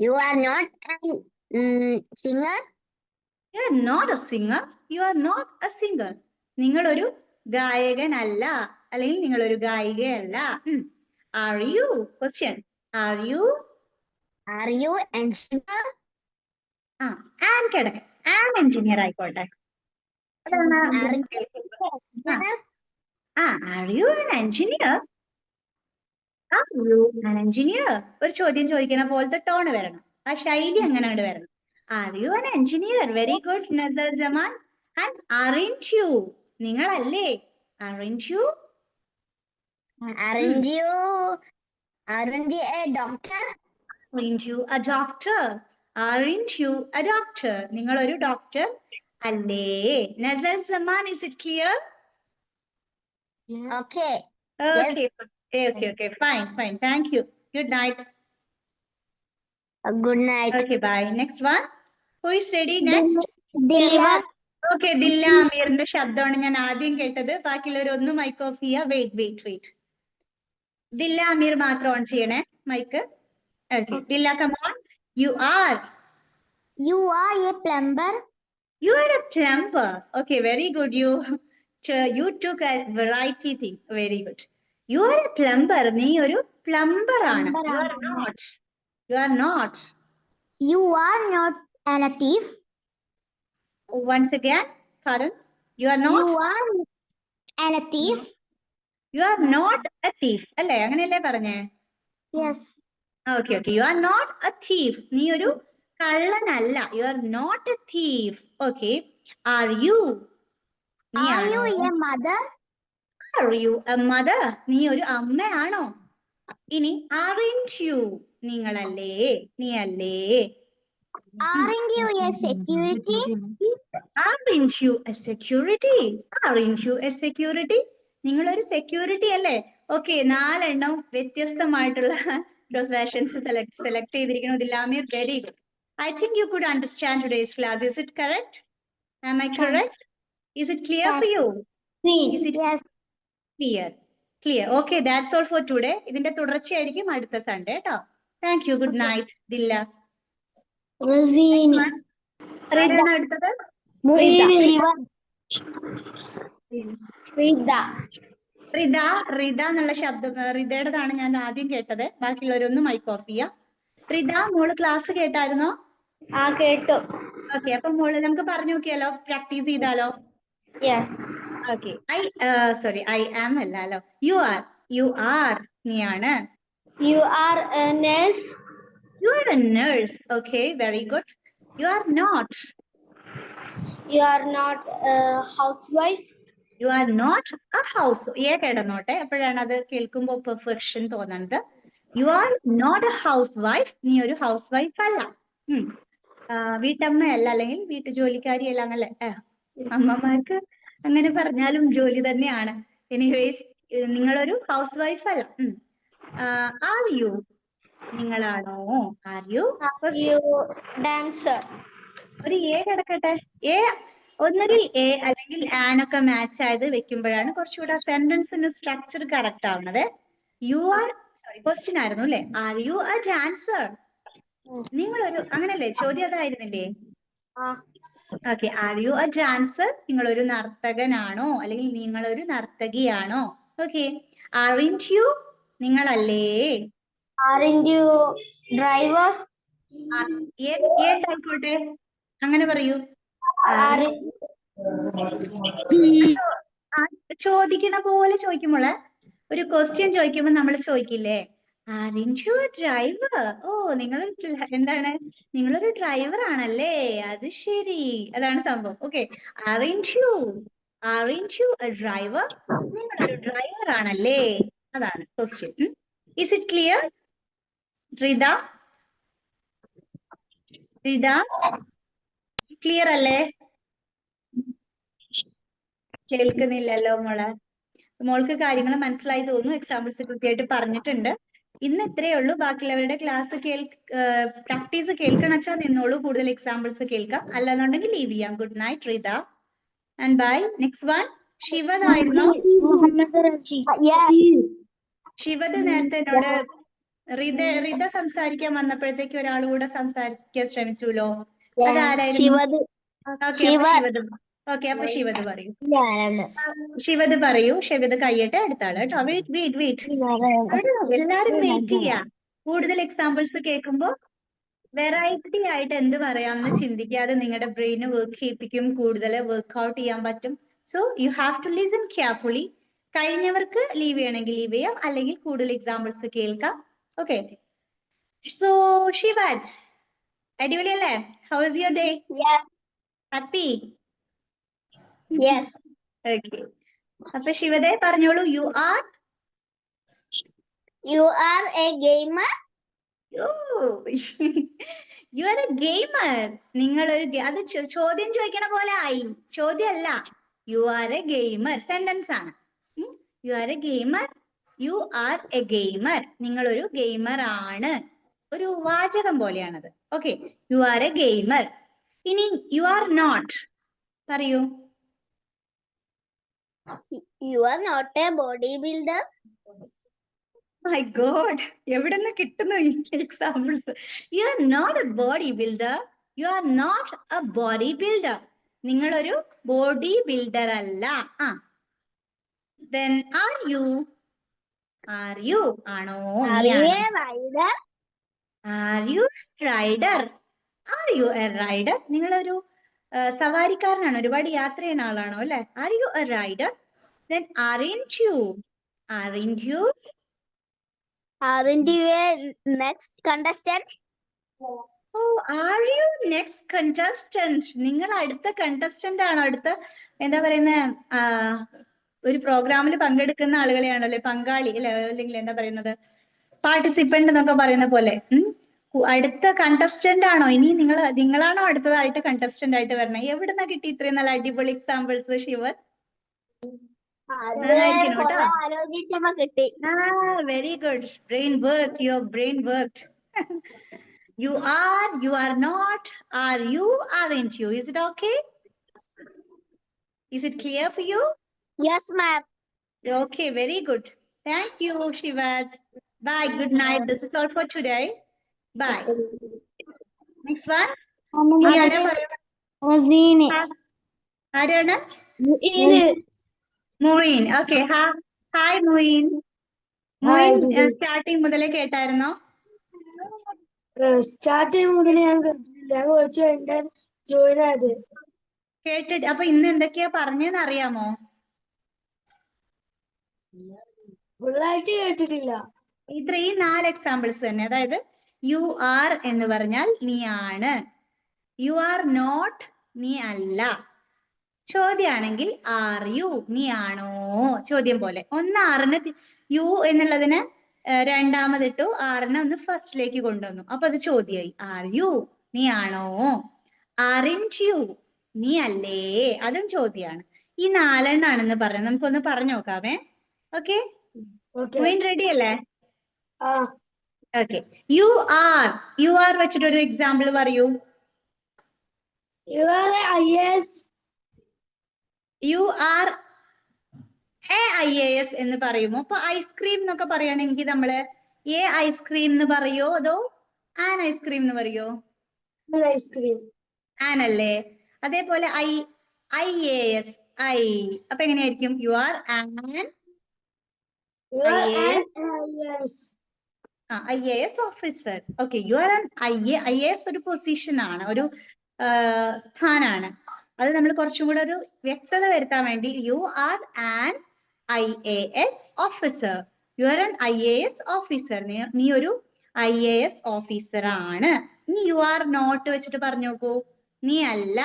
You are not a singer. You are not a singer. You are not a singer. നിങ്ങളൊരു ഗായകനല്ല അല്ലെങ്കിൽ നിങ്ങളൊരു ഗായികയല്ല. Are you? Question, are you? Are you an engineer? An കിടക്ക, ആൻ എഞ്ചിനീയർ ആയിക്കോട്ടെ. Are you an engineer? Are you an engineer? ഒരു ചോദ്യം ചോദിക്കണ പോലത്തെ ടോൺ വരണം. ആ ശൈലി അങ്ങനെ അങ്ങോട്ട് വരണം. Are you an engineer? Very good, Nazar Zaman. And aren't you? നിങ്ങളല്ലേ? Aren't you? Aren't you a doctor? Aren't you a doctor? Aren't you a doctor? നിങ്ങൾ ഒരു ഡോക്ടർ അല്ലേ? Nazar Zaman, is it clear? Okay. Okay. Okay. Fine. Thank you. Good night. Good night. Okay, bye. Next one. Who is ready next? Dilya. Okay, ദില്ല അമീറിന്റെ ശബ്ദമാണ് ഞാൻ ആദ്യം കേട്ടത്. ബാക്കിയുള്ളവരൊന്ന് മൈക്ക് ഓഫ് ചെയ്യുക. വെയിറ്റ്. ദില്ല അമീർ മാത്രം ഓൺ ചെയ്യണേ mic. Okay, Dilla, come on. You are a plumber. You are a plumber. Okay, very good. You took a variety thing. Very good. You are a plumber. നീ ഒരു പ്ലംബർ ആണ്. You are not. You are not. You are not a thief. Once again, pardon. You are not. You are a thief. You are not a thief. അല്ലേ? അങ്ങനെയല്ലേ പറഞ്ഞേ? Yes. Okay. You are not a thief. നീ ഒരു കള്ളനല്ല. You are not a thief. Okay. Are you? Are you a mother? Are you a mother? നീ ഒരു അമ്മയാണോ? ഇനി aren't you? നിങ്ങളല്ലേ? നീ അല്ലേ? Aren't you a security? Aren't you a security? Aren't you a security? നിങ്ങളൊരു സെക്യൂരിറ്റി അല്ലേ? ഓക്കെ, 4 എണ്ണം വ്യത്യസ്തമായിട്ടുള്ള പ്രൊഫഷൻസ് സെലക്ട് ചെയ്തിരിക്കുന്നു. Dillameer, very good. I think you could understand today's class. Is it correct? Am I correct? Is it clear for you? Is it clear? Okay, that's all for today. ഇതിന്റെ തുടർച്ചയായിരിക്കും അടുത്ത സൺഡേ കേട്ടോ. Thank you. Good night Dilla. അടുത്തത് റിദ എന്നുള്ള ശബ്ദം റിദയുടേതാണ് ഞാൻ ആദ്യം കേട്ടത്. ബാക്കിയുള്ളവരൊന്ന് മൈക്ക് ഓഫ് ചെയ്യാം. റിദ, മോള് ക്ലാസ് കേട്ടായിരുന്നോ? കേട്ടു. ഓക്കെ, അപ്പൊ മോള് നമുക്ക് പറഞ്ഞു നോക്കിയാലോ, പ്രാക്ടീസ് ചെയ്താലോ? ഓക്കെ. ഐ ആം അല്ലല്ലോ. യു ആർ നീയാണ്. You are a nurse. You are a nurse. Okay, very good. You are not. You are not a housewife. You are not a house. കേടന്നോട്ടെ, അപ്പോഴാണ് അത് കേൾക്കുമ്പോൾ പെർഫെക്ഷൻ തോന്നുന്നത്. You are not a housewife. നീ ഒരു ഹൗസ് വൈഫ് അല്ല. വീട്ടമ്മയല്ല, അല്ലെങ്കിൽ വീട്ടു ജോലിക്കാരിയല്ല. അങ്ങനെ അമ്മമാർക്ക് അങ്ങനെ പറഞ്ഞാലും ജോലി തന്നെയാണ്. എനിവേസ്, നിങ്ങളൊരു ഹൗസ് വൈഫ് അല്ല. Are you? നിങ്ങളാണോ? Are you? Dancer. ഒരു കിടക്കട്ടെ. ഒന്നുകിൽ എ അല്ലെങ്കിൽ ആനൊക്കെ മാച്ച് ആയത് വെക്കുമ്പോഴാണ് കുറച്ചുകൂടെ സെന്റൻസിന് സ്ട്രക്ചർ കറക്റ്റ് ആവുന്നത്. ക്വസ്റ്റ്യൻ ആയിരുന്നു അല്ലെ? Are you a dancer? നിങ്ങളൊരു, അങ്ങനല്ലേ ചോദ്യം? അതായിരുന്നില്ലേ? Okay. Are you a dancer? നിങ്ങളൊരു നർത്തകനാണോ, അല്ലെങ്കിൽ നിങ്ങളൊരു നർത്തകിയാണോ? ഓക്കെ. Aren't you? നിങ്ങളല്ലേ? Aren't you driver? ആയിക്കോട്ടെ, അങ്ങനെ പറയൂ. ചോദിക്കണ പോലെ ചോദിക്കുമ്പോള്, ഒരു ക്വസ്റ്റ്യൻ ചോദിക്കുമ്പോ നമ്മൾ ചോദിക്കില്ലേ, Aren't you a driver? ഓ, നിങ്ങൾ എന്താണ്, നിങ്ങളൊരു ഡ്രൈവർ ആണല്ലേ? അത് ശരി, അതാണ് സംഭവം. Okay. Aren't you a driver? നിങ്ങളൊരു ഡ്രൈവർ ആണല്ലേ? അതാണ് question. Is it clear? Rida clear അല്ലേ? കേൾക്കുന്നില്ലല്ലോ മോളെ. മോൾക്ക് കാര്യങ്ങൾ മനസ്സിലായി തോന്നുന്നു. എക്സാമ്പിൾസ് കൃത്യമായിട്ട് പറഞ്ഞിട്ടുണ്ട്. ഇന്ന് ഇത്രയേ ഉള്ളൂ. ബാക്കിയുള്ളവരുടെ ക്ലാസ് പ്രാക്ടീസ് കേൾക്കണച്ചാ നിന്നോളൂ. കൂടുതൽ എക്സാമ്പിൾസ് കേൾക്കാം. അല്ലാന്നുണ്ടെങ്കിൽ ലീവ് ചെയ്യാം. Good night Rida and bye. Next one Shivad ആയിരുന്നോ? ശിവദ് നേരത്തെ എന്നോട് റിദ സംസാരിക്കാൻ വന്നപ്പോഴത്തേക്ക് ഒരാൾ കൂടെ സംസാരിക്കാൻ ശ്രമിച്ചുല്ലോ. അതാരായിരുന്നു? ഓക്കെ, അപ്പൊ ശിവദ് പറയൂ. ശിവദ് കയ്യട്ടെ. അടുത്താള് കേട്ടോ. വെയിറ്റ്. എല്ലാരും വെയിറ്റ് ചെയ്യാ. കൂടുതൽ എക്സാമ്പിൾസ് കേൾക്കുമ്പോ വെറൈറ്റി ആയിട്ട് എന്ത് പറയാമെന്ന് ചിന്തിക്കാതെ നിങ്ങളുടെ ബ്രെയിന് വർക്ക് ചെയ്യിപ്പിക്കും. കൂടുതൽ വർക്ക്ഔട്ട് ചെയ്യാൻ പറ്റും. So you have to listen carefully. കഴിഞ്ഞവർക്ക് ലീവ് ചെയ്യണമെങ്കിൽ ലീവ് ചെയ്യാം, അല്ലെങ്കിൽ കൂടുതൽ എക്സാമ്പിൾസ് കേൾക്കാം. ഓക്കെ, സോ ഷിവാജ്, അടിപൊളിയല്ലേ? How is your day? Yes. Happy? Yes. Okay, അപ്പൊ ശിവദേ പറഞ്ഞോളൂ. You are You are a gamer. You are a gamer. നിങ്ങൾ ഒരു അത് ചോദ്യം ചോദിക്കണ പോലെ ആയി. ചോദ്യമല്ല, you are a gamer sentence ആണ്. You are a gamer, you are a gamer. നിങ്ങൾ ഒരു ഗെയിമർ ആണ്, ഒരു വാചകം പോലെയാണത്. Okay, you are a gamer. ഇനി യു ആർ നോട്ട് പറയൂ. You are not a bodybuilder. My god, എവിടെ നിന്ന് കിട്ടുന്നു ഈ examples? You are not a bodybuilder. You are not a bodybuilder. നിങ്ങളൊരു ബോഡി ബിൽഡർ അല്ല. ആ, then are you? Are you ആണോ? Are you a rider? Are you rider? Are you a rider? നിങ്ങളൊരു സവാരിക്കാരനാണോ? ഒരുപാട് യാത്ര ചെയ്യുന്ന ആളാണോ? അല്ലെ? Are you a rider? Then aren't you? Aren't you? Aren't you a next contestant? Oh, are you next contestant? നിങ്ങൾ അടുത്ത contestant ആണോ? അടുത്ത എന്താ പറയുന്ന ഒരു പ്രോഗ്രാമിൽ പങ്കെടുക്കുന്ന ആളുകളെയാണല്ലേ പങ്കാളി, അല്ലെ? അല്ലെങ്കിൽ എന്താ പറയുന്നത്, പാർട്ടിസിപ്പന്റ് എന്നൊക്കെ പറയുന്ന പോലെ. അടുത്ത കണ്ടസ്റ്റന്റ് ആണോ? ഇനി നിങ്ങളാണോ അടുത്തതായിട്ട് കണ്ടസ്റ്റന്റ് ആയിട്ട് വരണേ? എവിടുന്നാ കിട്ടി ഇത്രയും നല്ല അടിപൊളി എക്സാമ്പിൾസ് ശിവൻ? ആലോചിച്ചപ്പോ കിട്ടി. Very good, brain work, your brain work. You are not, are you, aren't you? Is it okay? Is it clear for you? Yes, ma'am. Okay, very good. Thank you, Shivad. Bye, good night. This is all for today. Bye. Next one. ആരാണ്? Moeen. Okay, hi Moeen. Moeen starting മുതലേ കേട്ടായിരുന്നോ? സ്റ്റാർട്ടിങ് മുതൽ ഞാൻ കേട്ടിട്ടില്ല, കുറച്ച് കഴിഞ്ഞ ജോയിൻ ആയത്. കേട്ടിട്ട് അപ്പൊ ഇന്ന് എന്തൊക്കെയാ പറഞ്ഞെന്ന് അറിയാമോ? ഫുള്ളായിട്ട് കേട്ടിട്ടില്ല. ഈ 4 എക്സാമ്പിൾസ് തന്നെ. അതായത് യു ആർ എന്ന് പറഞ്ഞാൽ നീ ആണ്, യു ആർ നോട്ട് നീ അല്ല, ചോദ്യമാണെങ്കിൽ ആർ യു നീ ആണോ, ചോദ്യം പോലെ. ഒന്ന് ആറിന് യു എന്നുള്ളതിന് രണ്ടാമതിട്ടു, ആറിനെ ഒന്ന് ഫസ്റ്റിലേക്ക് കൊണ്ടുവന്നു, അപ്പൊ അത് ചോദ്യമായി. ആർ യു നീ ആണോ, ആറിൻറ്റ് യു നീ അല്ലേ, അതും ചോദ്യമാണ്. ഈ 4 എണ്ണാണെന്ന് പറഞ്ഞു. നമുക്കൊന്ന് പറഞ്ഞു നോക്കാമേ. ഓക്കെ, റെഡി അല്ലേ? ഓക്കെ, യു ആർ വെച്ചിട്ട് ഒരു എക്സാമ്പിൾ പറയൂ. യു ആർ എ IAS എന്ന് പറയുമോ? അപ്പൊ ഐസ്ക്രീം എന്നൊക്കെ പറയുകയാണെങ്കിൽ നമ്മള് എ ഐസ്ക്രീം എന്ന് പറയോ അതോ ആൻ ഐസ്ക്രീം എന്ന് പറയോ? ഐസ്ക്രീം ആനല്ലേ. അതേപോലെ IAS അപ്പൊ എങ്ങനെയായിരിക്കും? U are an IAS officer. Okay, you are an IAS ഒരു പൊസിഷൻ ആണ്, ഒരു സ്ഥാനാണ്. അത് നമ്മൾ കുറച്ചും കൂടെ ഒരു വ്യക്തത വരുത്താൻ വേണ്ടി U are an IAS officer. U are an IAS officer. നീ ഒരു IAS ഓഫീസർ ആണ്. ഇനി യു ആർ നോട്ട് വെച്ചിട്ട് പറഞ്ഞു നോക്കൂ. നീ അല്ല.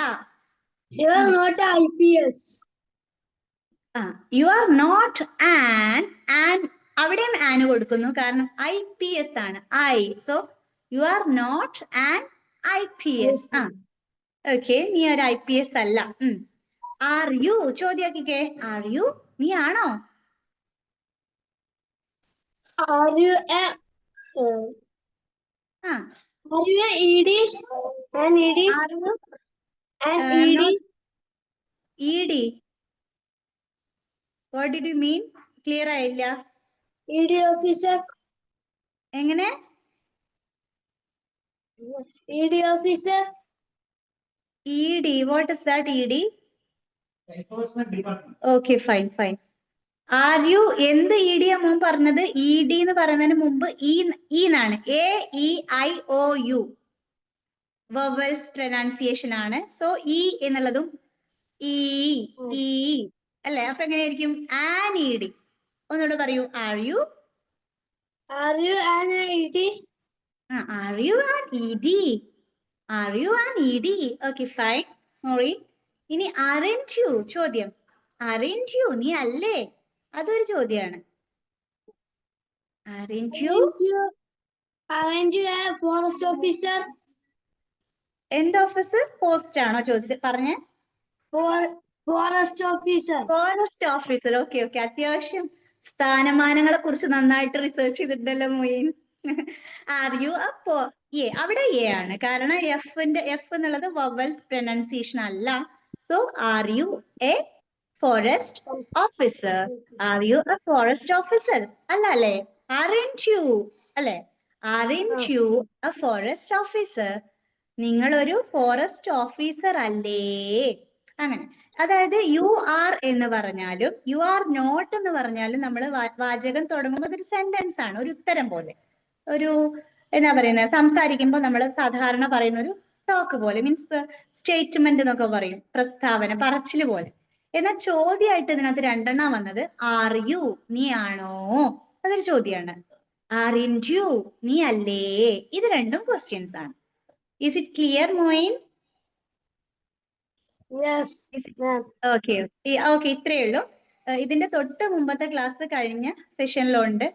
You are not IPS. You are not an അവിടെയും ആന് കൊടുക്കുന്നു, കാരണം IPS ആണ്. So you are not an IPS. Okay, നീ ഒരു IPS അല്ല. ആർ യു ചോദ്യാക്കിക്കേ. ആർ യു നീ ആണോ? ED. What did you mean? Clear ആയില്ല. ED officer. എങ്ങനെ? ED officer. ED, what is that ED? Okay, fine. Are you എന്ത് ED ആ മോൻ പറഞ്ഞത്? ED എന്ന് പറയുന്നതിന് മുമ്പ് E എന്നാണ്. AEIOU vowels pronunciation ആണ്. സോ E എന്നുള്ളതും E അല്ലെ? അപ്പൊ എങ്ങനെയായിരിക്കും? An ED. ഒന്നുകൂടെ പറയൂ. Are you? Are you an ED? Are you an ED? Are you an ED? Okay fine Mori. ഇനി aren't you ചോദ്യം. aren't you നീ അല്ലേ? അതൊരു ചോദ്യമാണ്. aren't you? Aren't you a forest officer? എന്ത് ഓഫീസർ? പോസ്റ്റ് ആണോ ചോദിച്ചത്? പറഞ്ഞേ. Forest officer. Forest officer. Okay okay, അത്യാവശ്യം സ്ഥാനമാനങ്ങളെ കുറിച്ച് നന്നായിട്ട് റിസർച്ച് ചെയ്തിട്ടുണ്ടല്ലോ മൊയ്ൻ. ആർ യു അപ്പോ എ, അവിടെ എ ആണ്. കാരണം എഫ് എന്നുള്ളത് വവൽസ് പ്രൊനൗൺസിയേഷൻ അല്ല. So R you a forest officer? Are you a forest officer? അല്ല അല്ലേ? aren't you അല്ലേ? aren't you a forest officer? നിങ്ങളൊരു ഫോറസ്റ്റ് ഓഫീസർ അല്ലേ? അങ്ങനെ. അതായത് യു ആർ എന്ന് പറഞ്ഞാലും യു ആർ നോട്ട് എന്ന് പറഞ്ഞാലും നമ്മൾ വാചകം തുടങ്ങുമ്പോൾ അതൊരു സെന്റൻസ് ആണ്, ഒരു ഉത്തരം പോലെ. ഒരു എന്താ പറയുന്നത്, സംസാരിക്കുമ്പോൾ നമ്മൾ സാധാരണ പറയുന്ന ഒരു ടോക്ക് പോലെ, മീൻസ് സ്റ്റേറ്റ്മെന്റ് എന്നൊക്കെ പറയും, പ്രസ്താവന, പറച്ചില് പോലെ. എന്നാൽ ചോദ്യമായിട്ട് ഇതിനകത്ത് രണ്ടെണ്ണം വന്നത്. ആർ യു നീ ആണോ? അതൊരു ചോദ്യമാണ്. aren't you നീ അല്ലേ? ഇത് രണ്ടും ക്വസ്റ്റ്യൻസ് ആണ്. Is it clear Moin? Yes, ma'am. Okay okay, ഇത്രയേ ഉള്ളൂ. ഇതിന്റെ തൊട്ട് മുമ്പത്തെ ക്ലാസ് കഴിഞ്ഞ സെഷനിലുണ്ട്.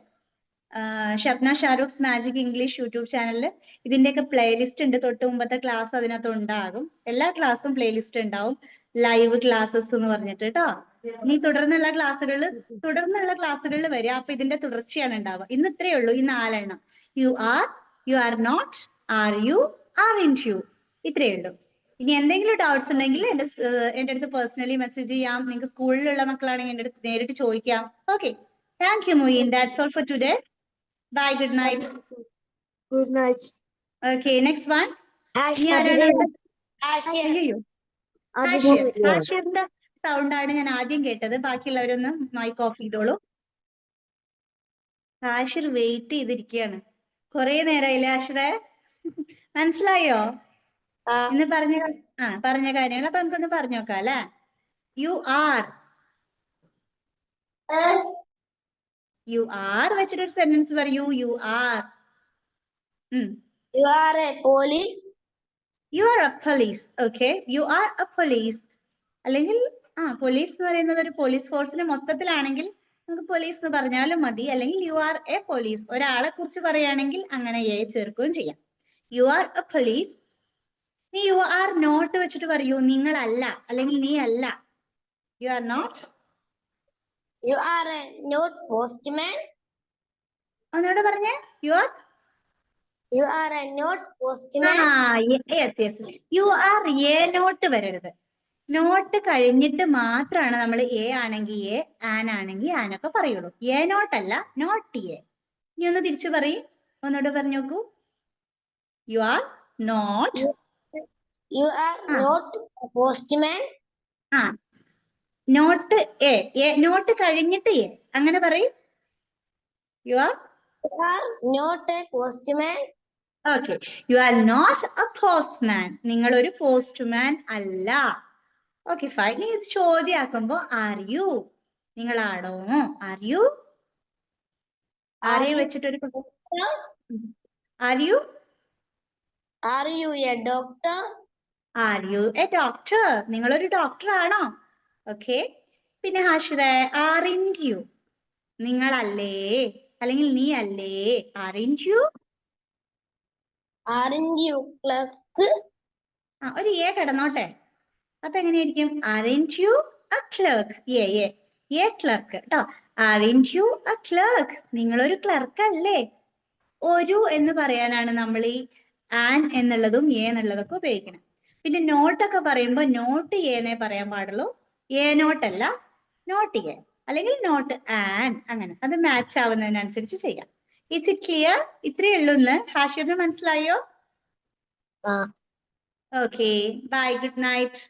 Shabna Shahrukh's magic English YouTube ചാനലിൽ ഇതിന്റെയൊക്കെ പ്ലേലിസ്റ്റ് ഉണ്ട്. തൊട്ട് മുമ്പത്തെ ക്ലാസ് അതിനകത്ത് ഉണ്ടാകും. എല്ലാ ക്ലാസ്സും പ്ലേലിസ്റ്റ് ഉണ്ടാവും. ലൈവ് ക്ലാസ്സസ് എന്ന് പറഞ്ഞിട്ട് കേട്ടോ. ഇനി തുടർന്നുള്ള ക്ലാസ്സുകളിൽ വരിക. അപ്പൊ ഇതിന്റെ തുടർച്ചയാണ് ഉണ്ടാവുക. ഇന്ന് ഇത്രയേ ഉള്ളൂ, ഈ 4 എണ്ണം. You are, you are not, are you, aren't you, ഇത്രയേ ഉള്ളൂ. ഇനി എന്തെങ്കിലും ഡൗട്ട്സ് ഉണ്ടെങ്കിൽ എന്റെ അടുത്ത് പേഴ്സണലി മെസ്സേജ് ചെയ്യാം. നിങ്ങൾക്ക് സ്കൂളിലുള്ള മക്കളാണെങ്കിൽ എന്റെ അടുത്ത് നേരിട്ട് ചോദിക്കാം. Okay, thank you Moin. That's all for today. Bye, good night. Good night. Okay, next one. ഇനി ആരാണ്? അയ്യോ, ഹാഷിറിന്റെ സൗണ്ട് ആണ് ഞാൻ ആദ്യം കേട്ടത്. ബാക്കിയുള്ളവരൊന്ന് മൈക്ക് ഓഫ് ചെയ്തോളൂ. ഹാഷിർ വെയിറ്റ് ചെയ്തിരിക്കുകയാണ്. കുറെ നേരമായില്ലേ ഹാഷിറെ? മനസ്സിലായോ ഇന്ന് പറഞ്ഞ കാര്യങ്ങൾ? അപ്പൊ നമുക്കൊന്ന് പറഞ്ഞു നോക്കാം അല്ലെ. യു ആർ, യു ആർ വെച്ചിട്ടൊരു സെന്റൻസ് പറയൂ. You are. You are a police. You are a police. Okay, you are a police. അല്ലെങ്കിൽ പോലീസ് എന്ന് പറയുന്നത് ഒരു പോലീസ് ഫോഴ്സിന് മൊത്തത്തിലാണെങ്കിൽ നമുക്ക് പോലീസ് എന്ന് പറഞ്ഞാലും മതി. അല്ലെങ്കിൽ യു ആർ എ പോലീസ്, ഒരാളെ കുറിച്ച് പറയുകയാണെങ്കിൽ അങ്ങനെ എ ചേർക്കുകയും ചെയ്യാം. You are a police. നീ യു ആർ നോട്ട് വെച്ചിട്ട് പറയൂ. നിങ്ങളല്ല, അല്ലെങ്കിൽ നീ അല്ല. You are not. You are a not postman. ഒന്നുകൂടെ പറഞ്ഞേ. You are. You are a not postman. Yes yes. You are a not വരരുത്. നോട്ട് കഴിഞ്ഞിട്ട് മാത്രമാണ് നമ്മൾ എ ആണെങ്കിൽ എ, ആൻ ആണെങ്കിൽ ആനൊക്കെ പറയുള്ളൂ. എ നോട്ട് അല്ല, നോട്ട് എ. ഇനി ഒന്ന് തിരിച്ചു പറയും. ഒന്നുകൂടെ പറഞ്ഞു നോക്കൂ. You are not. You are not a postman. Not a, not കഴിഞ്ഞിട്ട് എ, അങ്ങനെ പറയും. You are not a postman. Okay, you are not a postman. നിങ്ങൾ ഒരു പോസ്റ്റ്മാൻ അല്ല. Okay fine. നീ ഇത് ചോദ്യമാക്കുമ്പോ ആർ യു, നിങ്ങളാണോ? ആർ യു, ആരെയും വെച്ചിട്ടൊരു are you, Are you a doctor? Are you a doctor? നിങ്ങളൊരു ഡോക്ടർ ആണോ? ഓക്കെ. പിന്നെ ഹാഷിറെ, aren't you നിങ്ങളല്ലേ, അല്ലെങ്കിൽ നീ അല്ലേ? aren't you. Aren't you clerk? ഒരു എ കിടന്നോട്ടെ. അപ്പൊ എങ്ങനെയായിരിക്കും? aren't you a clerk? A clerk കേട്ടോ. aren't you a clerk? നിങ്ങളൊരു ക്ലർക്ക് അല്ലേ? ഒരു എന്ന് പറയാനാണ് നമ്മൾ ഈ ആൻ എന്നുള്ളതും എ എന്നുള്ളതൊക്കെ ഉപയോഗിക്കണം. പിന്നെ നോട്ടൊക്കെ പറയുമ്പോൾ നോട്ട് എന്നേ പറയാൻ പാടുള്ളൂ. എ നോട്ടല്ല, നോട്ട് എ, അല്ലെങ്കിൽ നോട്ട് ആൻ. അങ്ങനെ അത് മാച്ച് ആവുന്നതിനനുസരിച്ച് ചെയ്യാം. It's it clear? ഇത്രയേ ഉള്ളൂ ഇന്ന്. ഹാഷിറിന് മനസ്സിലായോ? Okay, bye, good night.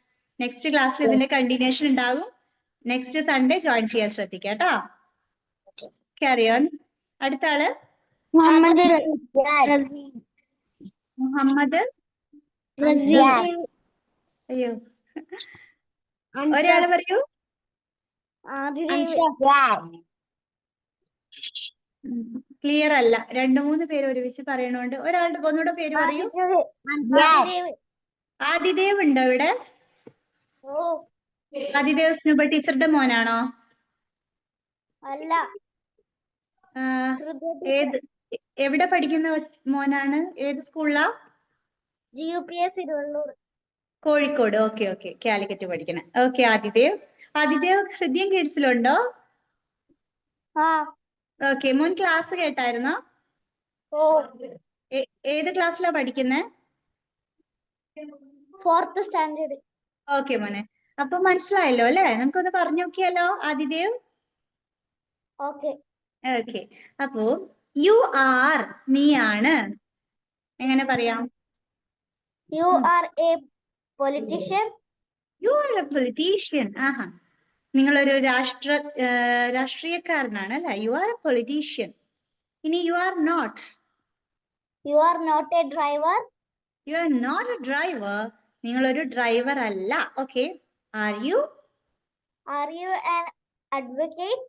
Next ക്ലാസ്സിൽ ഇതിന്റെ കണ്ടിന്യൂഷൻ ഉണ്ടാകും. നെക്സ്റ്റ് സൺഡേ ജോയിൻ ചെയ്യാൻ ശ്രദ്ധിക്കാം കേട്ടോ. Carry on. അടുത്ത ആള് മുഹമ്മദ്. അയ്യോ, ഒരാള് പറയൂ. ക്ലിയർ അല്ല. 2-3 പേര് ഒരുമിച്ച് പറയണോണ്ട് ഒരാളുടെ ഒന്നുകൂടെ പേര് പറയൂ. ആദിദേവ് ഉണ്ടോ ഇവിടെ? ആദിദേവ് സ്നുബ ടീച്ചറുടെ മോനാണോ? അല്ല, ആ, ഏത് എവിടെ പഠിക്കുന്ന മോനാണ്? ഏത് സ്കൂളിലാ? GUPS Thiruvallur. Kozhikode. Okay okay, Calicut പഠിക്കണ. ഓക്കെ ആദിദേവ്. ആദിദേവ് ഹൃദയം കിഡ്സിലുണ്ടോ? ആ, ഓക്കെ, മോൻ ക്ലാസ് കേട്ടായിരുന്നോ? ഓ, ഏത് ക്ലാസ്സിലാ പഠിക്കുന്നത്? 4th standard. ഓക്കെ മോനെ, അപ്പൊ മനസ്സിലായല്ലോ അല്ലെ? നമുക്കൊന്ന് പറഞ്ഞു നോക്കിയാലോ ആദിദേവ്? ഓക്കെ. ഓക്കെ, അപ്പോ യു ആർ നീയാണ്. എങ്ങനെ പറയാം? You are a politician. You are a politician. ആഹാ, നിങ്ങളൊരു രാഷ്ട്രീയക്കാരനാണ് അല്ലെ? You are a politician. ഇനി you are not. You are not a driver. You are not a driver. നിങ്ങളൊരു ഡ്രൈവർ അല്ല. Okay, are you? Are you an advocate?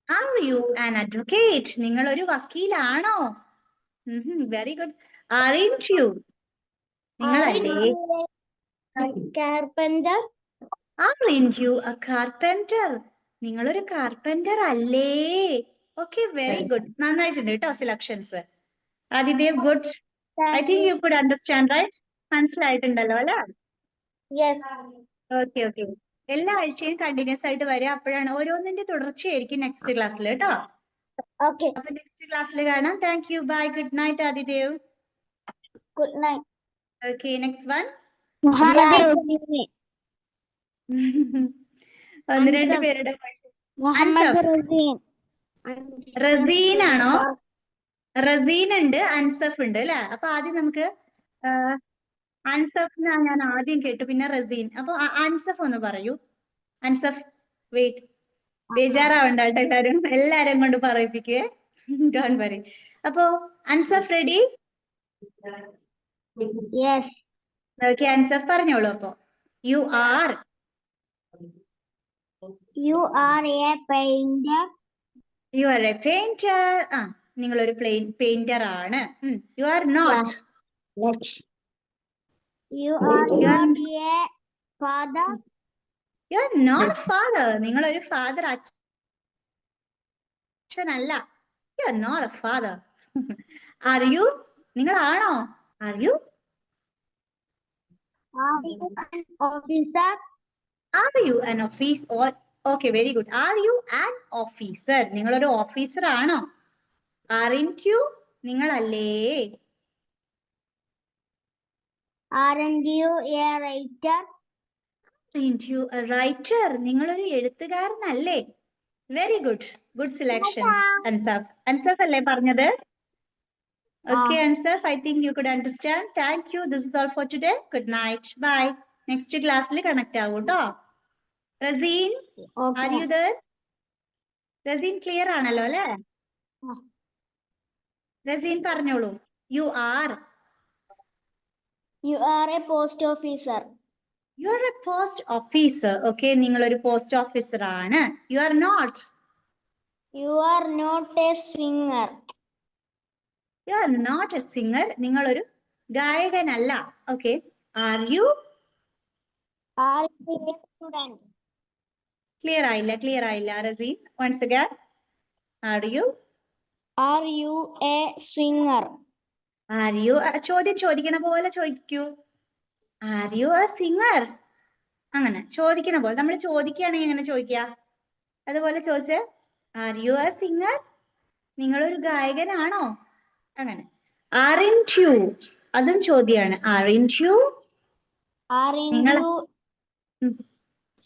Are you an advocate? നിങ്ങളൊരു വക്കീലാണോ? Very good. Aren't you? നിങ്ങളല്ലേ? Carpenter. Aren't you a carpenter? നിങ്ങളൊരു കാർപ്പന്റർ അല്ലേ? Okay, very good. നന്നായിട്ടുണ്ട് കേട്ടോ selections. Adidev good. I think you could understand, right? മനസ്സിലായിട്ടുണ്ടല്ലോ അല്ലേ? യെസ്. ഓക്കെ ഓക്കെ, എല്ലാ ആഴ്ചയും കണ്ടിന്യൂസ് ആയിട്ട് വരിക. അപ്പോഴാണ് ഓരോന്നിന്റെ തുടർച്ചയായിരിക്കും നെക്സ്റ്റ് ക്ലാസ്സിൽ കേട്ടോ. ഓക്കെ, അപ്പൊ നെക്സ്റ്റ് ക്ലാസ്സിൽ കാണാം. Thank you. Bye. Good night Adidev. Good night. Okay, next one. Muhammad ഒന്ന് രണ്ട് പേരുടെ മുഹമ്മദ് റസീൻ. റസീൻ ആണോ? റസീൻ ഉണ്ട്, അൻസഫ് ഉണ്ട് അല്ലെ? അപ്പൊ ആദ്യം നമുക്ക് അൻസഫ് ഞാൻ ആദ്യം കേട്ടു, പിന്നെ റസീൻ. അപ്പൊ അൻസഫ് ഒന്ന് പറയൂ. അൻസഫ്, വെയിറ്റ്, ബേജാറാവണ്ട കേട്ടോ, എല്ലാരും കൊണ്ട് പറയിപ്പിക്കേ. Don't worry. അപ്പൊ Ansaf ready? Yes. Okay, Ansaf പറഞ്ഞോളൂ. അപ്പൊ you are a painter. You are a painter. ആ, നിങ്ങളൊരു പെയിന്റർ ആണ്. You are not. You are not a father. You are not father. നിങ്ങളൊരു ഫാദർ, അച്ഛനല്ല. You are not a father. Are you? നിങ്ങളാണോ? Are you? Are you an officer? Are you an officer? Okay, very good. Are you an officer? നിങ്ങളൊരു ഓഫീസർ ആണോ? Aren't you? നിങ്ങളല്ലേ? ആറന്റ് U a writer? Aren't you a writer? നിങ്ങളൊരു എഴുത്തുകാരനല്ലേ? Very good. Good selections Ansaf. Ansaf അല്ലേ പറഞ്ഞത്? Okay, Ansaf, I think you could understand. Thank you. This is all for today. Good night. Bye. Next class le connect ആവൂട്ടോ. Razeen, are you there? Razeen clear ആണല്ലോ അല്ലേ? Razeen പറഞ്ഞോളൂ. You are. You are a post officer. You are a post officer. Okay, നിങ്ങളൊരു post officer ആണ്. You are not. You are not a singer. You are not a singer. നിങ്ങളൊരു ഗായകനല്ല. Okay. Are you? Are you a student? Clear ആയില്ല Razeen. Once again. Are you? Are you a singer? Are you? ചോദിക്കണ പോലെ ചോദിക്കൂ. Are you a singer? അങ്ങനെ ചോദിക്കണ പോലെ. നമ്മൾ ചോദിക്കുകയാണെങ്കിൽ എങ്ങനെ ചോദിക്കുക? അതുപോലെ ചോദിച്ചേ. Are you a singer? നിങ്ങളൊരു ഗായകനാണോ? അങ്ങനെ. Aren't you? അതും ചോദ്യമാണ്. Aren't you? Aren't you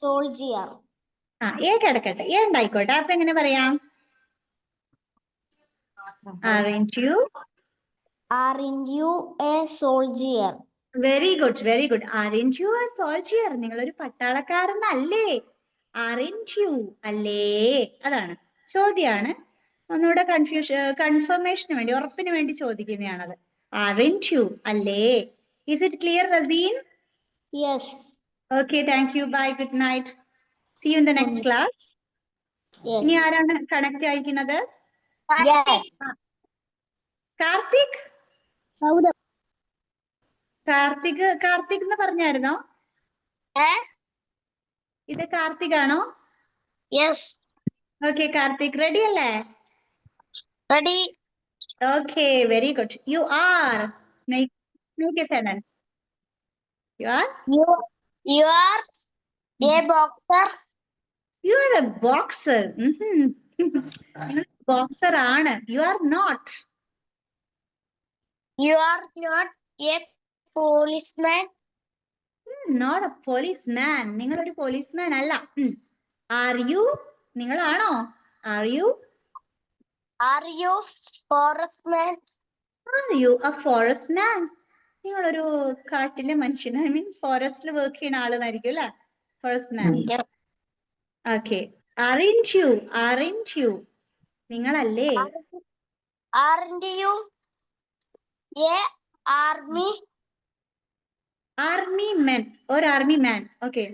soldier? കിടക്കട്ടെ, ഉണ്ടായിക്കോട്ടെ. അപ്പൊ എങ്ങനെ പറയാം? Aren't you? Aren't you a soldier? Very good, very good. Aren't you a soldier? നിങ്ങളൊരു പട്ടാളക്കാരനല്ലേ? Aren't you? അല്ലേ? അതാണ് ചോദ്യമാണ്. ഒന്നുകൂടെ കൺഫർമേഷന് വേണ്ടി, ഉറപ്പിന് വേണ്ടി ചോദിക്കുന്നതാണത്. Aren't you? അല്ലേ? Is it clear, Razeen? Yes. Okay, thank you. Bye. Good night. See you in the next class. Yes. ഇനി ആരാണ് കണക്ട് ആയിരിക്കുന്നത്? Yes. കാർത്തിക് Saudam. കാർത്തിക് എന്ന് പറഞ്ഞായിരുന്നോ? ഇത് കാർത്തിക് ആണോ? Yes. ഓക്കെ കാർത്തിക് റെഡി അല്ലേ? Ready? Okay very good. You are make a sentence. You are You are a boxer. You are a boxer. Boxer ആണ്. You are not. You are not a policeman. Not a policeman. നിങ്ങൾ ഒരു പോലീസ്മാൻ അല്ല. Are you? നിങ്ങളാണോ? Are you? Are you forestman? Are you a forest man? നിങ്ങളൊരു കാട്ടിലെ മനുഷ്യൻ. ഐ മീൻ ഫോറസ്റ്റിൽ വർക്ക് ചെയ്യുന്ന ആളെന്നായിരിക്കും അല്ലെ? Forest man. Yes. Okay. Aren't you? Aren't you? നിങ്ങളല്ലേ? Aren't you a army? Army men. ഒരു ആർമി മാൻ. ഓക്കെ.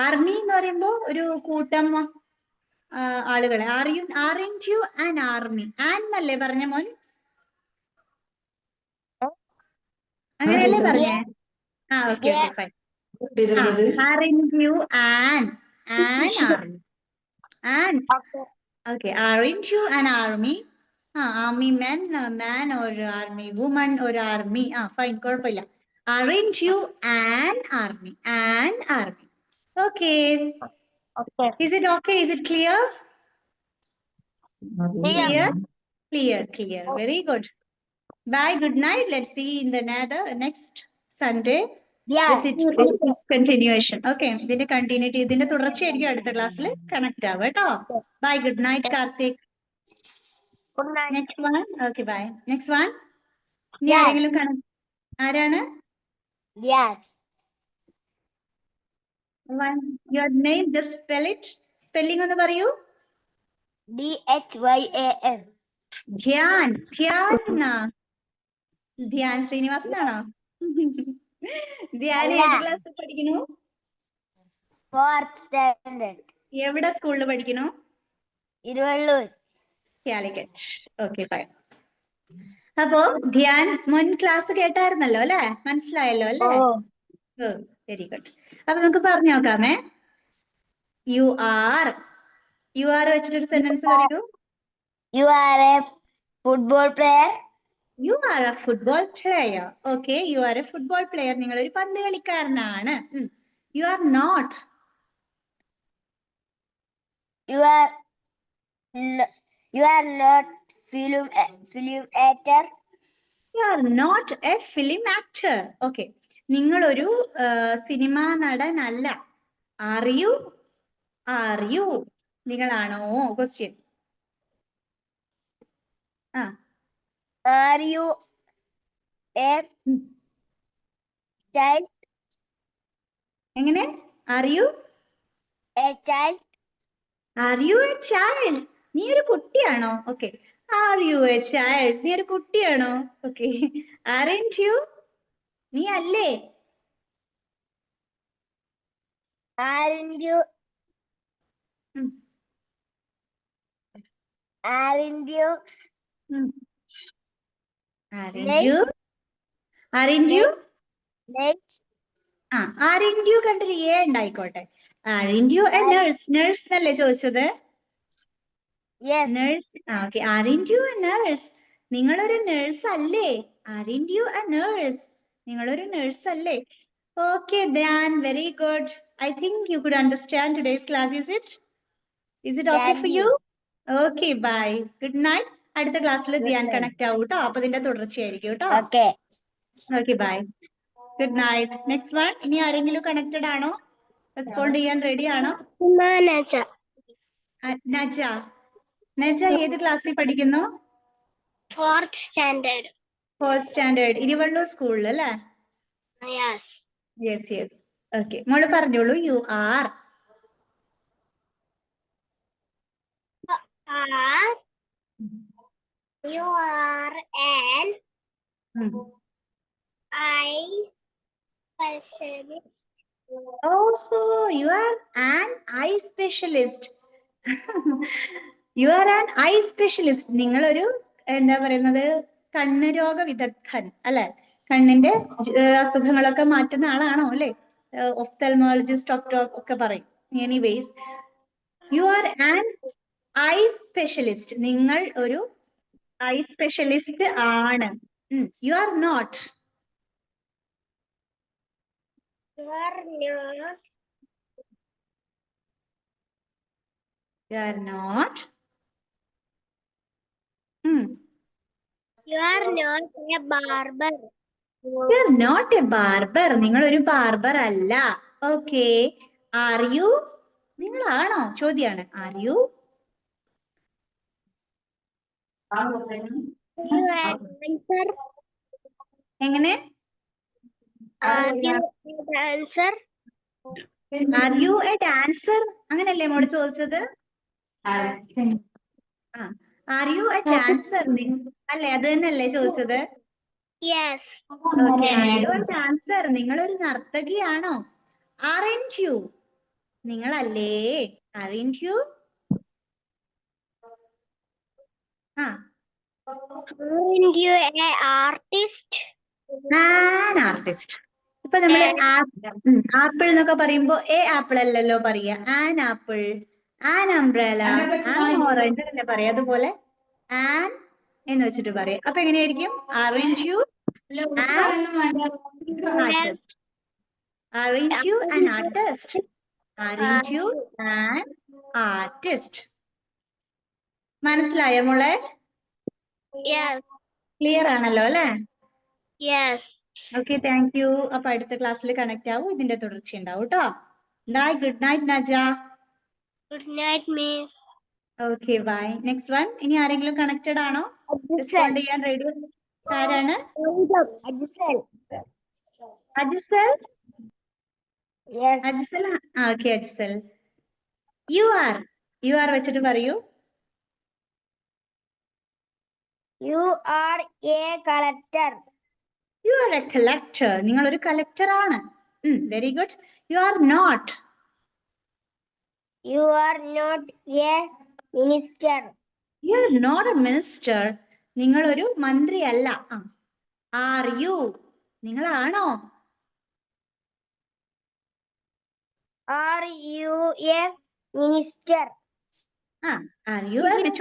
ആർമി എന്ന് പറയുമ്പോ ഒരു കൂട്ടം ആളുകളെ. Aren't you an army? An എന്നല്ലേ പറഞ്ഞ മോൻ? അങ്ങനെയല്ലേ പറഞ്ഞേ? Okay okay fine. Aren't you an army? An. Okay. Aren't you an army? Army man or army woman or army. Fine. കുഴപ്പമില്ല. Aren't you an army? An army. Okay. Okay. Is it okay? Is it clear? Clear? Clear. Very good. Bye. Good night. Let's see in the next Sunday. With its continuation. Okay. ഇതിന്റെ കണ്ടിന്യൂറ്റി ഇതിന്റെ തുടർച്ചയായിരിക്കും അടുത്ത ക്ലാസ്സിൽ കണക്ട് ആവുക കേട്ടോ. Bye. Good night Karthik. Good night. Next one. Okay bye. Next one. ഇനി ആരെങ്കിലും ആരാണ്? Yes. Your name just spell it. Spelling ഒന്ന് പറയൂ. DHYAN. ധ്യാൻ. ധ്യാൻ ശ്രീനിവാസനാണോ? ധ്യാൻ ഏത് ക്ലാസ്സിൽ പഠിക്കുന്നു? 4th standard. എവിടെ സ്കൂളിൽ പഠിക്കുന്നു? ഇരുവള്ളൂർ. കാലിക്കറ്റ്. Okay fine. അപ്പോ ധ്യാൻ മുൻ ക്ലാസ് കേട്ടായിരുന്നല്ലോ അല്ലെ? മനസ്സിലായല്ലോ അല്ലേ? Very good. അപ്പൊ നമുക്ക് പറഞ്ഞു നോക്കാമേ. യു ആർ വെച്ചിട്ടൊരു സെന്റൻസ് പറയൂ. You are a football player. You are a football player. Okay. You are a football player. നിങ്ങൾ ഒരു പന്ത് കളിക്കാരനാണ്. You are not. You are not film actor. You are not a film actor. Okay. നിങ്ങളൊരു സിനിമാ നടനല്ല. Are you? നിങ്ങളാണോ? Question. Are you a child? എങ്ങനെ? Are you A child? A child? നീ ഒരു കുട്ടിയാണോ? Okay. Are you a child? നീ ഒരു കുട്ടിയാണോ? ഓക്കെ. Aren't you? നീ അല്ലേ? Aren't you? Aren't you? Aren't you? Next. Aren't you കണ്ടില്ല? ഉണ്ടായിക്കോട്ടെ. Aren't you a nurse? Nurse എന്നല്ലേ ചോദിച്ചത്? Yes. Nurse. Okay. Aren't you a nurse? നിങ്ങളൊരു nurse അല്ലേ? Aren't you a nurse? നിങ്ങളൊരു nurse അല്ലേ? Okay, Dan. Very good. I think you could understand today's class. Is it okay for you? Okay. Bye. Good night. അടുത്ത ക്ലാസ്സിൽ ധ്യാൻ കണക്ട് ആവും കേട്ടോ. അപ്പൊ ഇതിന്റെ തുടർച്ചയായിരിക്കും കേട്ടോ. Okay bye. Good night. Next one. ഇനി ആരെങ്കിലും കണക്റ്റഡ് ആണോ? റെസ്പോണ്ട് ചെയ്യാൻ റെഡി ആണോ? നജ ഏത് ക്ലാസ്സിൽ പഠിക്കുന്നു? 4th standard. 4th standard. Iruvallur സ്കൂളിൽ അല്ലേ? Yes. യെസ്. ഓക്കെ. മോള് പറഞ്ഞോളൂ. You R an eye specialist. U are an eye specialist. U are an eye specialist. നിങ്ങളൊരു എന്താ പറയുന്നത് കണ്ണ് രോഗ വിദഗ്ധൻ അല്ലെ? കണ്ണിന്റെ അസുഖങ്ങളൊക്കെ മാറ്റുന്ന ആളാണോ അല്ലെ? ഒഫ്തൽമോളജിസ്റ്റ് ഒക്കെ പറയും. Anyways you are an eye specialist. നിങ്ങൾ ഒരു ഐ സ്പെഷ്യലിസ്റ്റ് ആണ്. You are not. You are not. You are not. You are not a barber. You are not a barber. നിങ്ങൾ ഒരു ബാർബർ അല്ല. ഓക്കെ. Are you? നിങ്ങളാണോ? ചോദ്യാണ്. Are you? You are dancer. എങ്ങനെ? Are you a dancer? Are you a dancer? അങ്ങനല്ലേ മോള് ചോദിച്ചത്? Are you a dancer? അല്ലേ, അത് തന്നെയല്ലേ ചോദിച്ചത്? Yes. ഡാൻസർ. നിങ്ങളൊരു നർത്തകിയാണോ? Aren't you? നിങ്ങളല്ലേ? Aren't you? Aren't you an artist? An artist. ഇപ്പൊ നമ്മള് ആപ്പിൾ എന്നൊക്കെ പറയുമ്പോ ആപ്പിൾ അല്ലല്ലോ പറയാ. An apple, an umbrella, an orange അല്ലേ പറയാ. അതുപോലെ ആൻ എന്ന് വെച്ചിട്ട് പറയാം. അപ്പൊ എങ്ങനെയായിരിക്കും? Aren't you an artist? Aren't you an artist? Aren't you an artist? മനസ്സിലായോ മോളെ? Yes. ക്ലിയർ ആണല്ലോ അല്ലെ? Yes. Okay, thank you. അപ്പൊ അടുത്ത ക്ലാസ്സിൽ കണക്ട് ആവും. ഇതിന്റെ തുടർച്ച ഉണ്ടാവും കേട്ടോ. Bye. Good night Naja. Good night, miss. Okay, bye. Next one. ഇനി ആരെങ്കിലും കണക്റ്റഡ് ആണോ? റെസ്പോണ്ട് ചെയ്യാൻ റെഡി? ആരാണ്? Ajisal. Yes. Ajisal. Okay Ajisal. You are വെച്ചിട്ട് പറയൂ. You are a collector. You are a collector. നിങ്ങൾ ഒരു കളക്ടർ ആണ്. Very good. You are not. You are not a minister. You are not A minister. നിങ്ങൾ ഒരു മന്ത്രി അല്ല. Are you? നിങ്ങളാണോ? Are you a minister? Are you? അതൊരു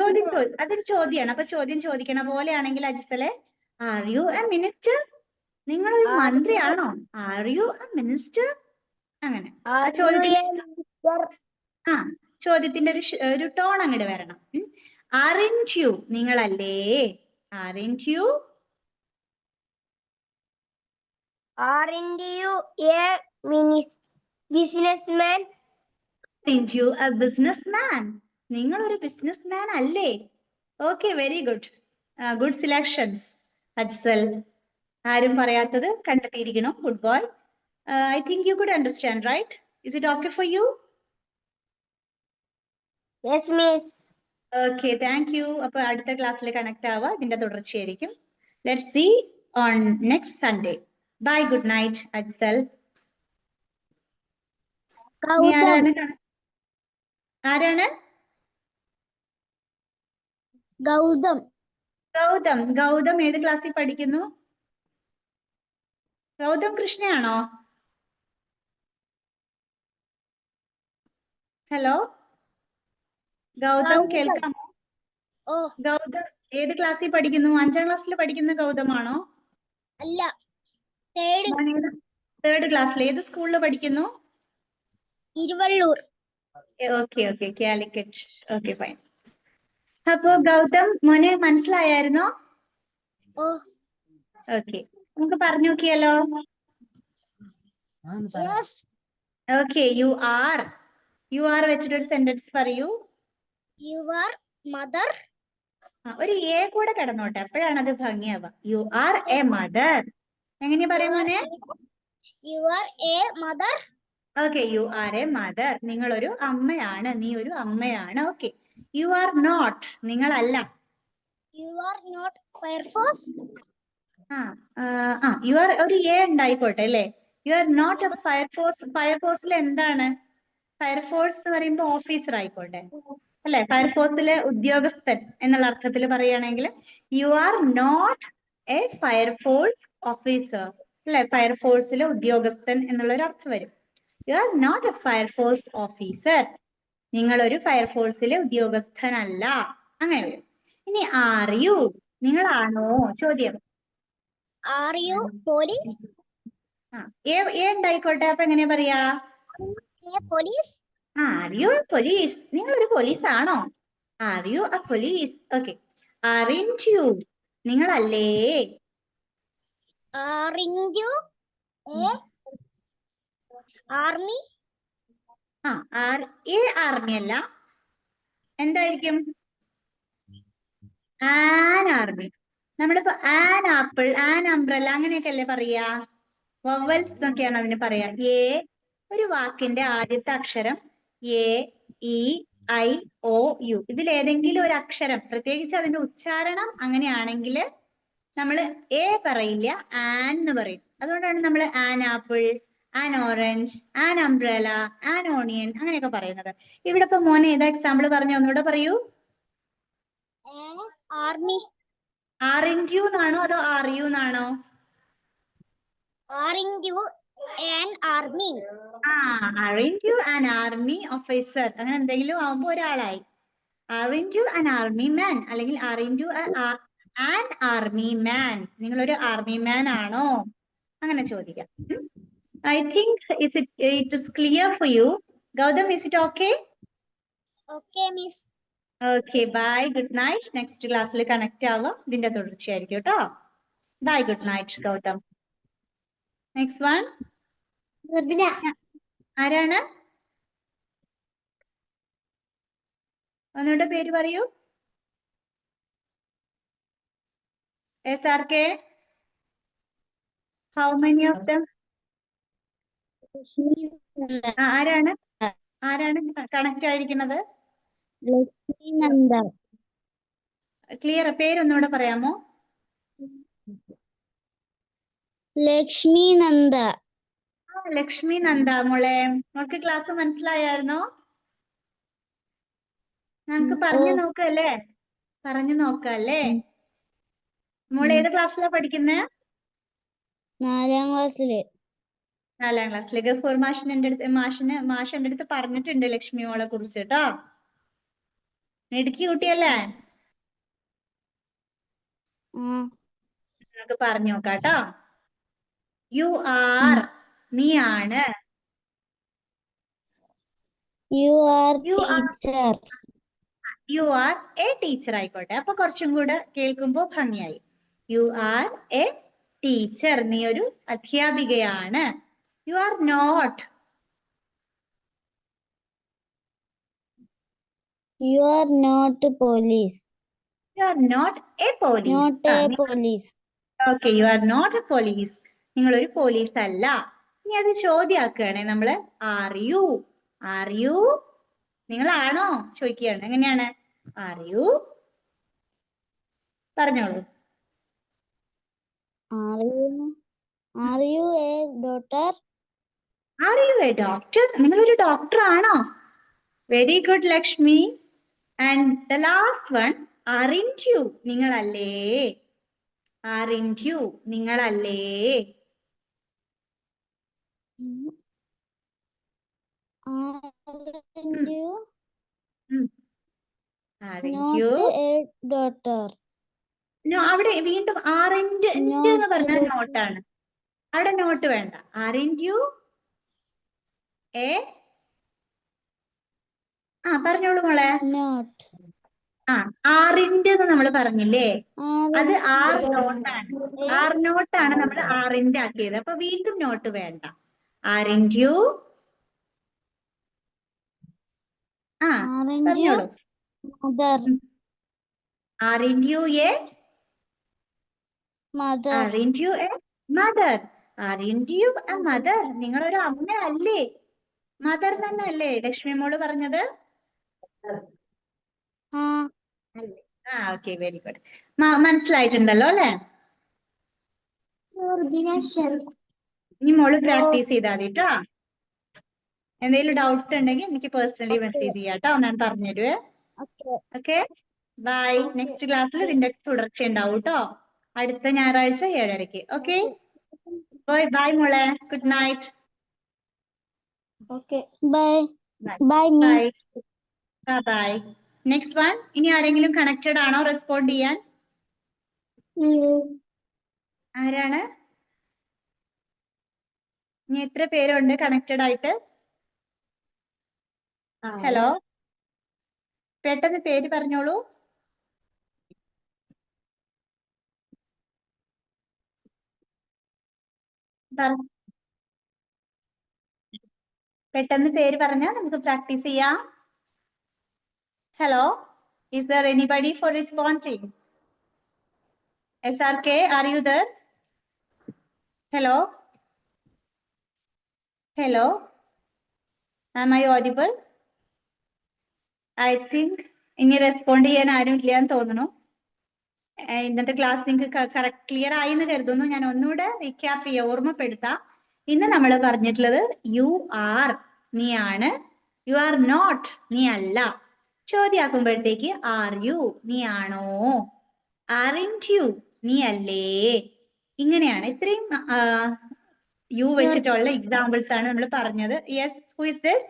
ചോദ്യമാണ്. അപ്പൊ ചോദ്യം ചോദിക്കണ പോലെയാണെങ്കിൽ അജിസലെ, ആർ യു എ മിനിസ്റ്റർ? നിങ്ങളൊരു മന്ത്രിയാണോ? Are you a minister? അങ്ങനെ ചോദ്യത്തിന്റെ ഒരു ടോൺ അങ്ങോട്ട് വരണം. Aren't you? നിങ്ങളല്ലേ? Aren't you? Aren't you a businessman? Aren't you a businessman? നിങ്ങൾ ഒരു ബിസിനസ്മാൻ അല്ലേ? Okay, very good. Good selections Ajsal. ആരും പറയാത്തത് കണ്ടെത്തിയിരിക്കണം. Good boy. I think you could understand, right? Is it okay for you? Yes, miss. Okay, thank you. അപ്പൊ അടുത്ത ക്ലാസ്സിൽ കണക്ട് ആവുക. ഇതിന്റെ തുടർച്ചയായിരിക്കും. Let's see on next Sunday. Bye. Good night Ajsal. ആരാണ്? ഗൗതം. ഗൗതം. ഗൗതം ഏത് ക്ലാസ്സിൽ പഠിക്കുന്നു? ഗൗതം കൃഷ്ണയാണോ? ഹലോ ഗൗതം, കേൾക്കാമോ? ഗൗതം ഏത് ക്ലാസ്സിൽ പഠിക്കുന്നു? 5ാം ക്ലാസ്സിൽ പഠിക്കുന്ന ഗൗതമാണോ? അല്ല, തേർഡ് ക്ലാസ്സിൽ. ഏത് സ്കൂളിൽ പഠിക്കുന്നു? Iruvallur. Okay okay, Calicut. Okay, fine. അപ്പോ ഗൗതം മോനെ മനസ്സിലായായിരുന്നോ? ഓക്കെ, നമുക്ക് പറഞ്ഞു നോക്കിയാലോ? ഓക്കെ, യു ആർ വെച്ചിട്ടൊരു സെന്റൻസ് പറയൂ. Your mother. ഒരു എ കൂടെ കിടന്നോട്ടെ, അപ്പോഴാണ് അത് ഭംഗിയാവുക. You are a mother. എങ്ങനെയാ പറയാ മോനെ? Your a mother. Okay, you are a mother. നിങ്ങൾ ഒരു അമ്മയാണ്. നീ ഒരു അമ്മയാണ്. ഓക്കെ. You are not. നിങ്ങളല്ല. You are not fire force. You are ഒരു എ ഉണ്ടായിക്കോട്ടെ അല്ലേ? U are not a fire force. ഫയർഫോഴ്സിൽ എന്താണ്? ഫയർഫോഴ്സ് എന്ന് പറയുമ്പോ ഓഫീസർ ആയിക്കോട്ടെ. അല്ലെ? ഫയർഫോഴ്സിലെ ഉദ്യോഗസ്ഥൻ എന്നുള്ള അർത്ഥത്തിൽ പറയുകയാണെങ്കിൽ you are not a fire force officer, അല്ലെ? ഫയർഫോഴ്സിലെ ഉദ്യോഗസ്ഥൻ എന്നുള്ള ഒരു അർത്ഥം വരും. You are not a fire force officer, നിങ്ങളൊരു ഫയർഫോഴ്സിലെ ഉദ്യോഗസ്ഥനല്ല, അങ്ങനെ വരും. ഇനി ആർ യു, നിങ്ങളാണോ ചോദ്യം. Are you police? ഏ ഉണ്ടായിക്കോട്ടെ, അപ്പൊ എങ്ങനെയാ പറയാ? A police? Are you a police, നിങ്ങളൊരു പോലീസ് ആണോ? Are you a police? Okay. Aren't you, നിങ്ങളല്ലേ? Aren't you a army? Army അല്ല, എന്തായിരിക്കും? An army. നമ്മളിപ്പോ ആൻ ആപ്പിൾ, ആൻ അംബ്രല്ല അങ്ങനെയൊക്കെ അല്ലേ പറയാ? വവൽസ് എന്നൊക്കെയാണ് അതിന് പറയാ. എ ഒരു വാക്കിന്റെ ആദ്യത്തെ അക്ഷരം A, E, I, O, U, ഇതിലേതെങ്കിലും ഒരു അക്ഷരം, പ്രത്യേകിച്ച് അതിന്റെ ഉച്ചാരണം അങ്ങനെയാണെങ്കിൽ നമ്മൾ എ പറയില്ല, ആൻ എന്ന് പറയും. അതുകൊണ്ടാണ് നമ്മൾ an apple, an orange, an umbrella, an onion അങ്ങനെയൊക്കെ പറയുന്നത്. ഇവിടെ ഇപ്പൊ മോനെ ഏതാ എക്സാമ്പിൾ പറഞ്ഞു? ഒന്നുകൂടെ പറയൂ. Army. ആറിൻറ്റ് യു എന്നാണോ അതോ ആർ യു എന്നാണോ? Aren't you an army? Aren't you an army officer? അങ്ങനെ എന്തെങ്കിലും ആവുമ്പോ ഒരാളായി. Aren't you an army man? അല്ലെങ്കിൽ aren't you an army man? നിങ്ങളൊരു ആർമി മാൻ ആണോ? അങ്ങനെ ചോദിക്കാം. I think it is clear for you. Gautam, is it okay? Okay, miss. Okay, bye. Good night. Next ക്ലാസ്സിൽ കണക്ട് ആവാം. ഇതിന്റെ തുടർച്ചയായിരിക്കും കേട്ടോ. Bye, good night, Gautam. Next one. ആരാണ്? ഒന്നുകൂടെ പേര് പറയൂ. SRK? How many of them? ആരാണ് കണക്ട് ആയിരിക്കുന്നത്? ലക്ഷ്മി നന്ദ. ക്ലിയർ, പേരൊന്നുകൂടെ പറയാമോ? ലക്ഷ്മി നന്ദ. ലക്ഷ്മി നന്ദ മോളെ, മോൾക്ക് ക്ലാസ് മനസ്സിലായായിരുന്നോ? നമുക്ക് പറഞ്ഞു നോക്കല്ലേ? പറഞ്ഞു നോക്കല്ലേ? മോൾ ഏത് ക്ലാസ്സിലാ പഠിക്കുന്നത്? 4ാം ക്ലാസ്സില്. 4ാം ക്ലാസ്സില്. ഗഫൂർ മാഷ് എന്റെ അടുത്ത് പറഞ്ഞിട്ടുണ്ട് ലക്ഷ്മി മോളെ കുറിച്ച് കേട്ടോ. മിടുക്കി കുട്ടിയല്ലേ? നമുക്ക് പറഞ്ഞു നോക്കാം കേട്ടോ. യു ആർ, നീ ആണ്. You R teacher. U are A teacher ആയിക്കോട്ടെ, അപ്പൊ കുറച്ചും കൂടെ കേൾക്കുമ്പോ ഭംഗിയായി. യു ആർ എ ടീച്ചർ, നീ ഒരു അധ്യാപികയാണ്. You are not. You are not police. You are not a police. Not a police. Okay, you are not a police, നിങ്ങളൊരു പോലീസ് അല്ല. ഇനി അത് ചോദ്യാക്കുകയാണെ നമ്മള് ആർ യു. ആർ യു, നിങ്ങളാണോ ചോദിക്കുകയാണ്. എങ്ങനെയാണ്? ആർ യു, പറഞ്ഞോളൂ. Are you a doctor? Are you a doctor? നിങ്ങളൊരു ഡോക്ടർ ആണോ? Very good Lakshmi. And the last one, aren't you, നിങ്ങളല്ലേ? ആറിൻറ്റ് യു, നിങ്ങളല്ലേ? ഡോക്ടർ. അവിടെ വീണ്ടും ആറിൻറ്റ് എന്ന് പറഞ്ഞാൽ നോട്ടാണ്. അവിടെ നോട്ട് വേണ്ട. ആറിൻറ്റ് യു എ, പറഞ്ഞോളൂ മോളെ. ആറിൻറ്റ് എന്ന് നമ്മൾ പറഞ്ഞില്ലേ, അത് ആർ നോട്ടാണ്. ആർ നോട്ടാണ് നമ്മൾ ആറിൻറ്റ് ആക്കിയത്. അപ്പൊ വീണ്ടും നോട്ട് വേണ്ട. ആറിൻറ്റ് യു, പറഞ്ഞോളൂ. Aren't you a mother? Aren't you a mother? Aren't you a mother? നിങ്ങളൊരു അമ്മ അല്ലേ? മദർ തന്നെ അല്ലേ ലക്ഷ്മി മോള് പറഞ്ഞത്? Okay, very good. മനസ്സിലായിട്ടുണ്ടല്ലോ അല്ലെ? ഇനി മോള് പ്രാക്ടീസ് ചെയ്താൽ മതി കേട്ടോ. എന്തെങ്കിലും ഡൗട്ട് ഉണ്ടെങ്കിൽ എനിക്ക് പേഴ്സണലി മെസ്സേജ് ചെയ്യാം കേട്ടോ, ഞാൻ പറഞ്ഞുതരുവേ. Okay bye. നെക്സ്റ്റ് ക്ലാസ്സിൽ ഇതിന്റെ തുടർച്ച ഉണ്ടാവും കേട്ടോ. അടുത്ത ഞായറാഴ്ച 7:30. ഓക്കെ ബൈ ബൈ മോളെ. Good night. Okay. Bye. Bye Bye, bye Miss. Bye. Next one. ഇനി ആരെങ്കിലും കണക്റ്റഡ് ആണോ റെസ്പോണ്ട് ചെയ്യാൻ? ആരാണ്? ഇനി എത്ര പേരുണ്ട് കണക്റ്റഡ് ആയിട്ട്? ഹലോ, പെട്ടെന്ന് പേര് പറഞ്ഞോളൂ. പെട്ടെന്ന് പേര് പറഞ്ഞാൽ നമുക്ക് പ്രാക്ടീസ് ചെയ്യാം. Hello, is there anybody for responding? SRK, are you there? Hello? Hello? Am I audible? I think ഇനി റെസ്പോണ്ട് ചെയ്യാൻ ആരും ഇല്ലാന്ന് തോന്നുന്നു. ഇന്നത്തെ ക്ലാസ് നിങ്ങൾക്ക് ക്ലിയർ ആയി എന്ന് കരുതുന്നു. ഞാൻ ഒന്നുകൂടെ റീക്യാപ്പ് ചെയ്യാം, ഓർമ്മപ്പെടുത്താം. ഇന്ന് നമ്മൾ പറഞ്ഞിട്ടുള്ളത് യു ആർ നീ ആണ്, യു ആർ നോട്ട് നീ അല്ല. ചോദ്യാക്കുമ്പോഴത്തേക്ക് ആർ യു നീ ആണോ, ആറിൻറ്റ് യു നീ അല്ലേ. ഇങ്ങനെയാണ്. ഇത്രയും യു വെച്ചിട്ടുള്ള എക്സാമ്പിൾസ് ആണ് നമ്മൾ പറഞ്ഞത്. Yes, who is this?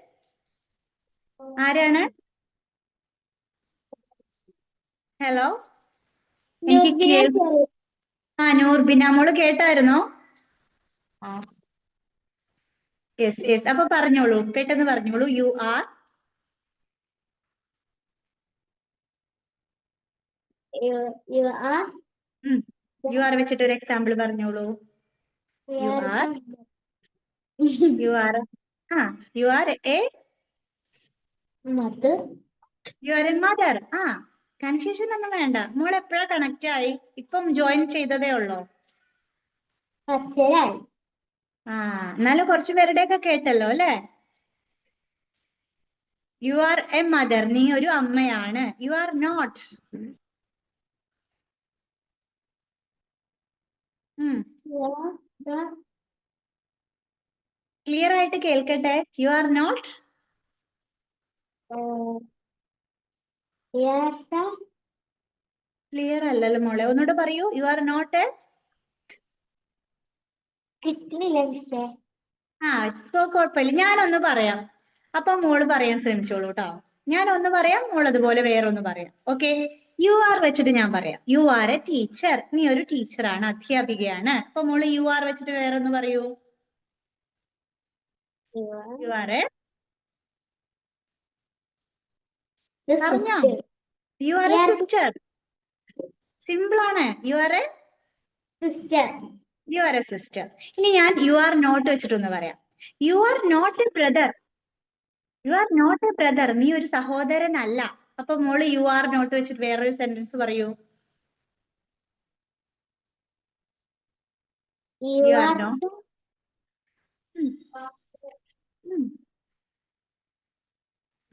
ആരാണ്? ഹലോ, എനിക്ക് നൂർബിന മോള് കേട്ടായിരുന്നോ? Yes yes. അപ്പൊ പറഞ്ഞോളൂ, പെട്ടെന്ന് പറഞ്ഞോളൂ. You are. യു ആർ വെച്ചിട്ട് ഒരു എക്സാമ്പിൾ പറഞ്ഞോളൂ. You are you are you are A Mother. U are a mother. Confusion ഒന്നും വേണ്ട. മോൾ എപ്പോഴാ കണക്ട് ആയി? ഇപ്പം ജോയിൻ ചെയ്തതേ ഉള്ളോ? അച്ഛനായി. എന്നാലും കുറച്ചു പേരുടെയൊക്കെ കേട്ടല്ലോ അല്ലേ? യു ആർ എ മദർ, നീ ഒരു അമ്മയാണ്. U are not. ക്ലിയർ ആയിട്ട് കേൾക്കട്ടെ. U are not. ക്ലിയർ അല്ലല്ലോ മോളെ, ഒന്നുകൂടെ പറയൂ. You are not. കിട്ടുന്നില്ല മിസ്സേ. കുഴപ്പമില്ല, ഞാനൊന്ന് പറയാം. അപ്പൊ മോള് പറയാൻ ശ്രമിച്ചോളൂ കേട്ടോ. ഞാനൊന്ന് പറയാം, മോൾ അതുപോലെ വേറൊന്ന് പറയാം. ഓക്കെ, യു ആർ വെച്ചിട്ട് ഞാൻ പറയാം. യു ആർ എ ടീച്ചർ, നീ ഒരു ടീച്ചറാണ്, അധ്യാപികയാണ്. അപ്പൊ മോള് യു ആർ വെച്ചിട്ട് വേറൊന്ന് പറയൂ. യു ആർ എ പറഞ്ഞോ. You are a sister. Simple ആണ്. You are a sister. You are a sister. ഇനി ഞാൻ യു ആർ നോട്ട് വെച്ചിട്ടൊന്ന് പറയാം. You are not a brother. You are not a brother, നീ ഒരു സഹോദരനല്ല. അപ്പൊ മോള് യു ആർ നോട്ട് വെച്ചിട്ട് വേറൊരു സെന്റൻസ് പറയൂ. You are not.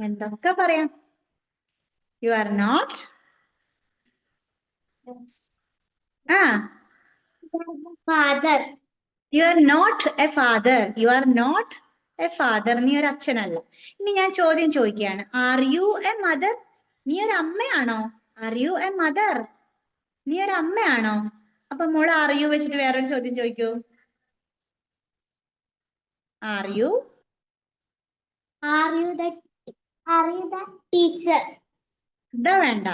എന്തൊക്കെ പറയാം. You are not father. You are not a father. You are not a father, നീ ഒരു അച്ഛനല്ല. ഇനി ഞാൻ ചോദ്യം ചോദിക്കുകയാണ്. Are you a mother? നീ ഒരു അമ്മയാണോ? Are you a mother? നീ ഒരു അമ്മയാണോ? അപ്പൊ മോള് ആർ യു വെച്ചിട്ട് വേറൊരു ചോദ്യം ചോദിക്കൂ. Are you teacher? ഇതാ വേണ്ട.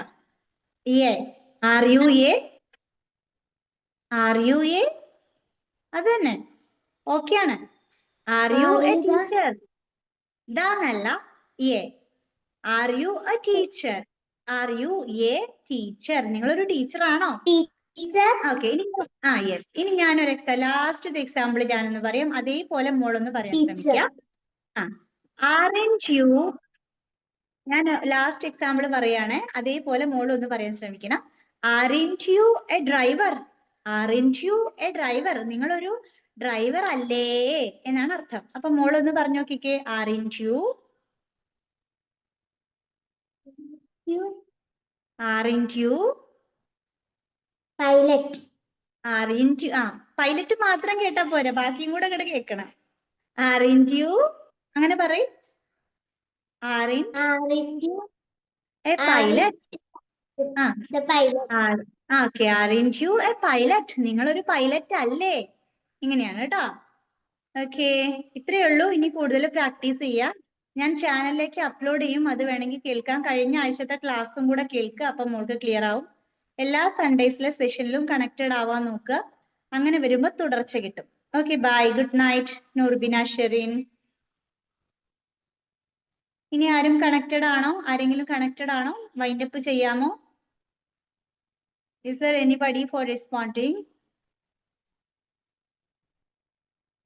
A are you a are you a അത് തന്നെ ഓക്കെ ആണ്. Are you a teacher? ഇതാന്നല്ല, a. Are you a teacher? Are you a teacher? നിങ്ങളൊരു ടീച്ചറാണോ? ഓക്കെ. യെസ്. ഇനി ഞാനൊരു ലാസ്റ്റ് എക്സാമ്പിൾ ഞാനൊന്ന് പറയാം. അതേപോലെ മോളൊന്ന് പറയാൻ ശ്രമിക്കാം. ആറൻറ്റ് യു, ഞാൻ ലാസ്റ്റ് എക്സാമ്പിൾ പറയാണ്, അതേപോലെ മോളൊന്ന് പറയാൻ ശ്രമിക്കണം. Aren't you a driver? Aren't you a driver? നിങ്ങളൊരു ഡ്രൈവർ അല്ലേ എന്നാണ് അർത്ഥം. അപ്പൊ മോളൊന്ന് പറഞ്ഞു നോക്കിക്കേ. Aren't you aren't you pilot? Aren't pilot മാത്രം കേട്ടാ പോരാ, ബാക്കിയും കൂടെ അങ്ങോട്ട് കേൾക്കണം. ആറൻറ്റ് യു അങ്ങനെ പറയും. ആറൻറ്റ് എ പൈലറ്റ്. ആ The pilot. Okay, aren't you a pilot? നിങ്ങളൊരു പൈലറ്റ് അല്ലേ? ഇങ്ങനെയാണ് കേട്ടോ. ഓക്കെ, ഇത്രയേ ഉള്ളൂ. ഇനി കൂടുതൽ പ്രാക്ടീസ് ചെയ്യാം. ഞാൻ ചാനലിലേക്ക് അപ്ലോഡ് ചെയ്യും, അത് വേണമെങ്കിൽ കേൾക്കാം. കഴിഞ്ഞ ആഴ്ചത്തെ ക്ലാസ്സും കൂടെ കേൾക്കുക, അപ്പം മോൾക്ക് ക്ലിയർ ആവും. എല്ലാ സൺഡേസിലെ സെഷനിലും കണക്റ്റഡ് ആവാൻ നോക്കുക. അങ്ങനെ വരുമ്പോൾ തുടർച്ച കിട്ടും. Okay, bye, good night Noorbina Sherin. ഇനി ആരും കണക്റ്റഡ് ആണോ? ആരെങ്കിലും കണക്റ്റഡ് ആണോ? വൈൻഡപ്പ് ചെയ്യാമോ? Is there anybody for responding?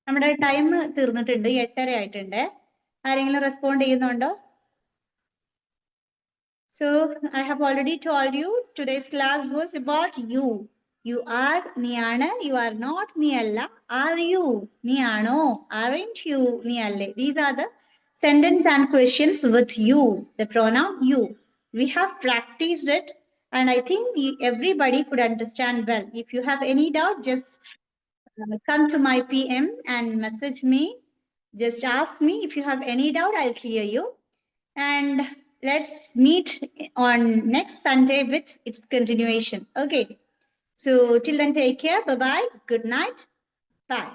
നമ്മുടെ ടൈം തീർന്നിട്ടുണ്ട്, 8:30 ആയിട്ടുണ്ട്. ആരെങ്കിലും റെസ്പോണ്ട് ചെയ്യുന്നുണ്ടോ? So I have already told you today's class was about you. You are, നീയാണ്. You are not, നീയല്ല. Are you, നീയാണോ? Aren't you, നീയല്ലേ? These are the sentence and questions with you, the pronoun you. We have practiced it and I think everybody could understand well. If you have any doubt, just come to my PM and message me. Just ask me. If you have any doubt, I'll clear you. And let's meet on next Sunday with its continuation. Okay. So till then, take care. Bye-bye. Good night. Bye.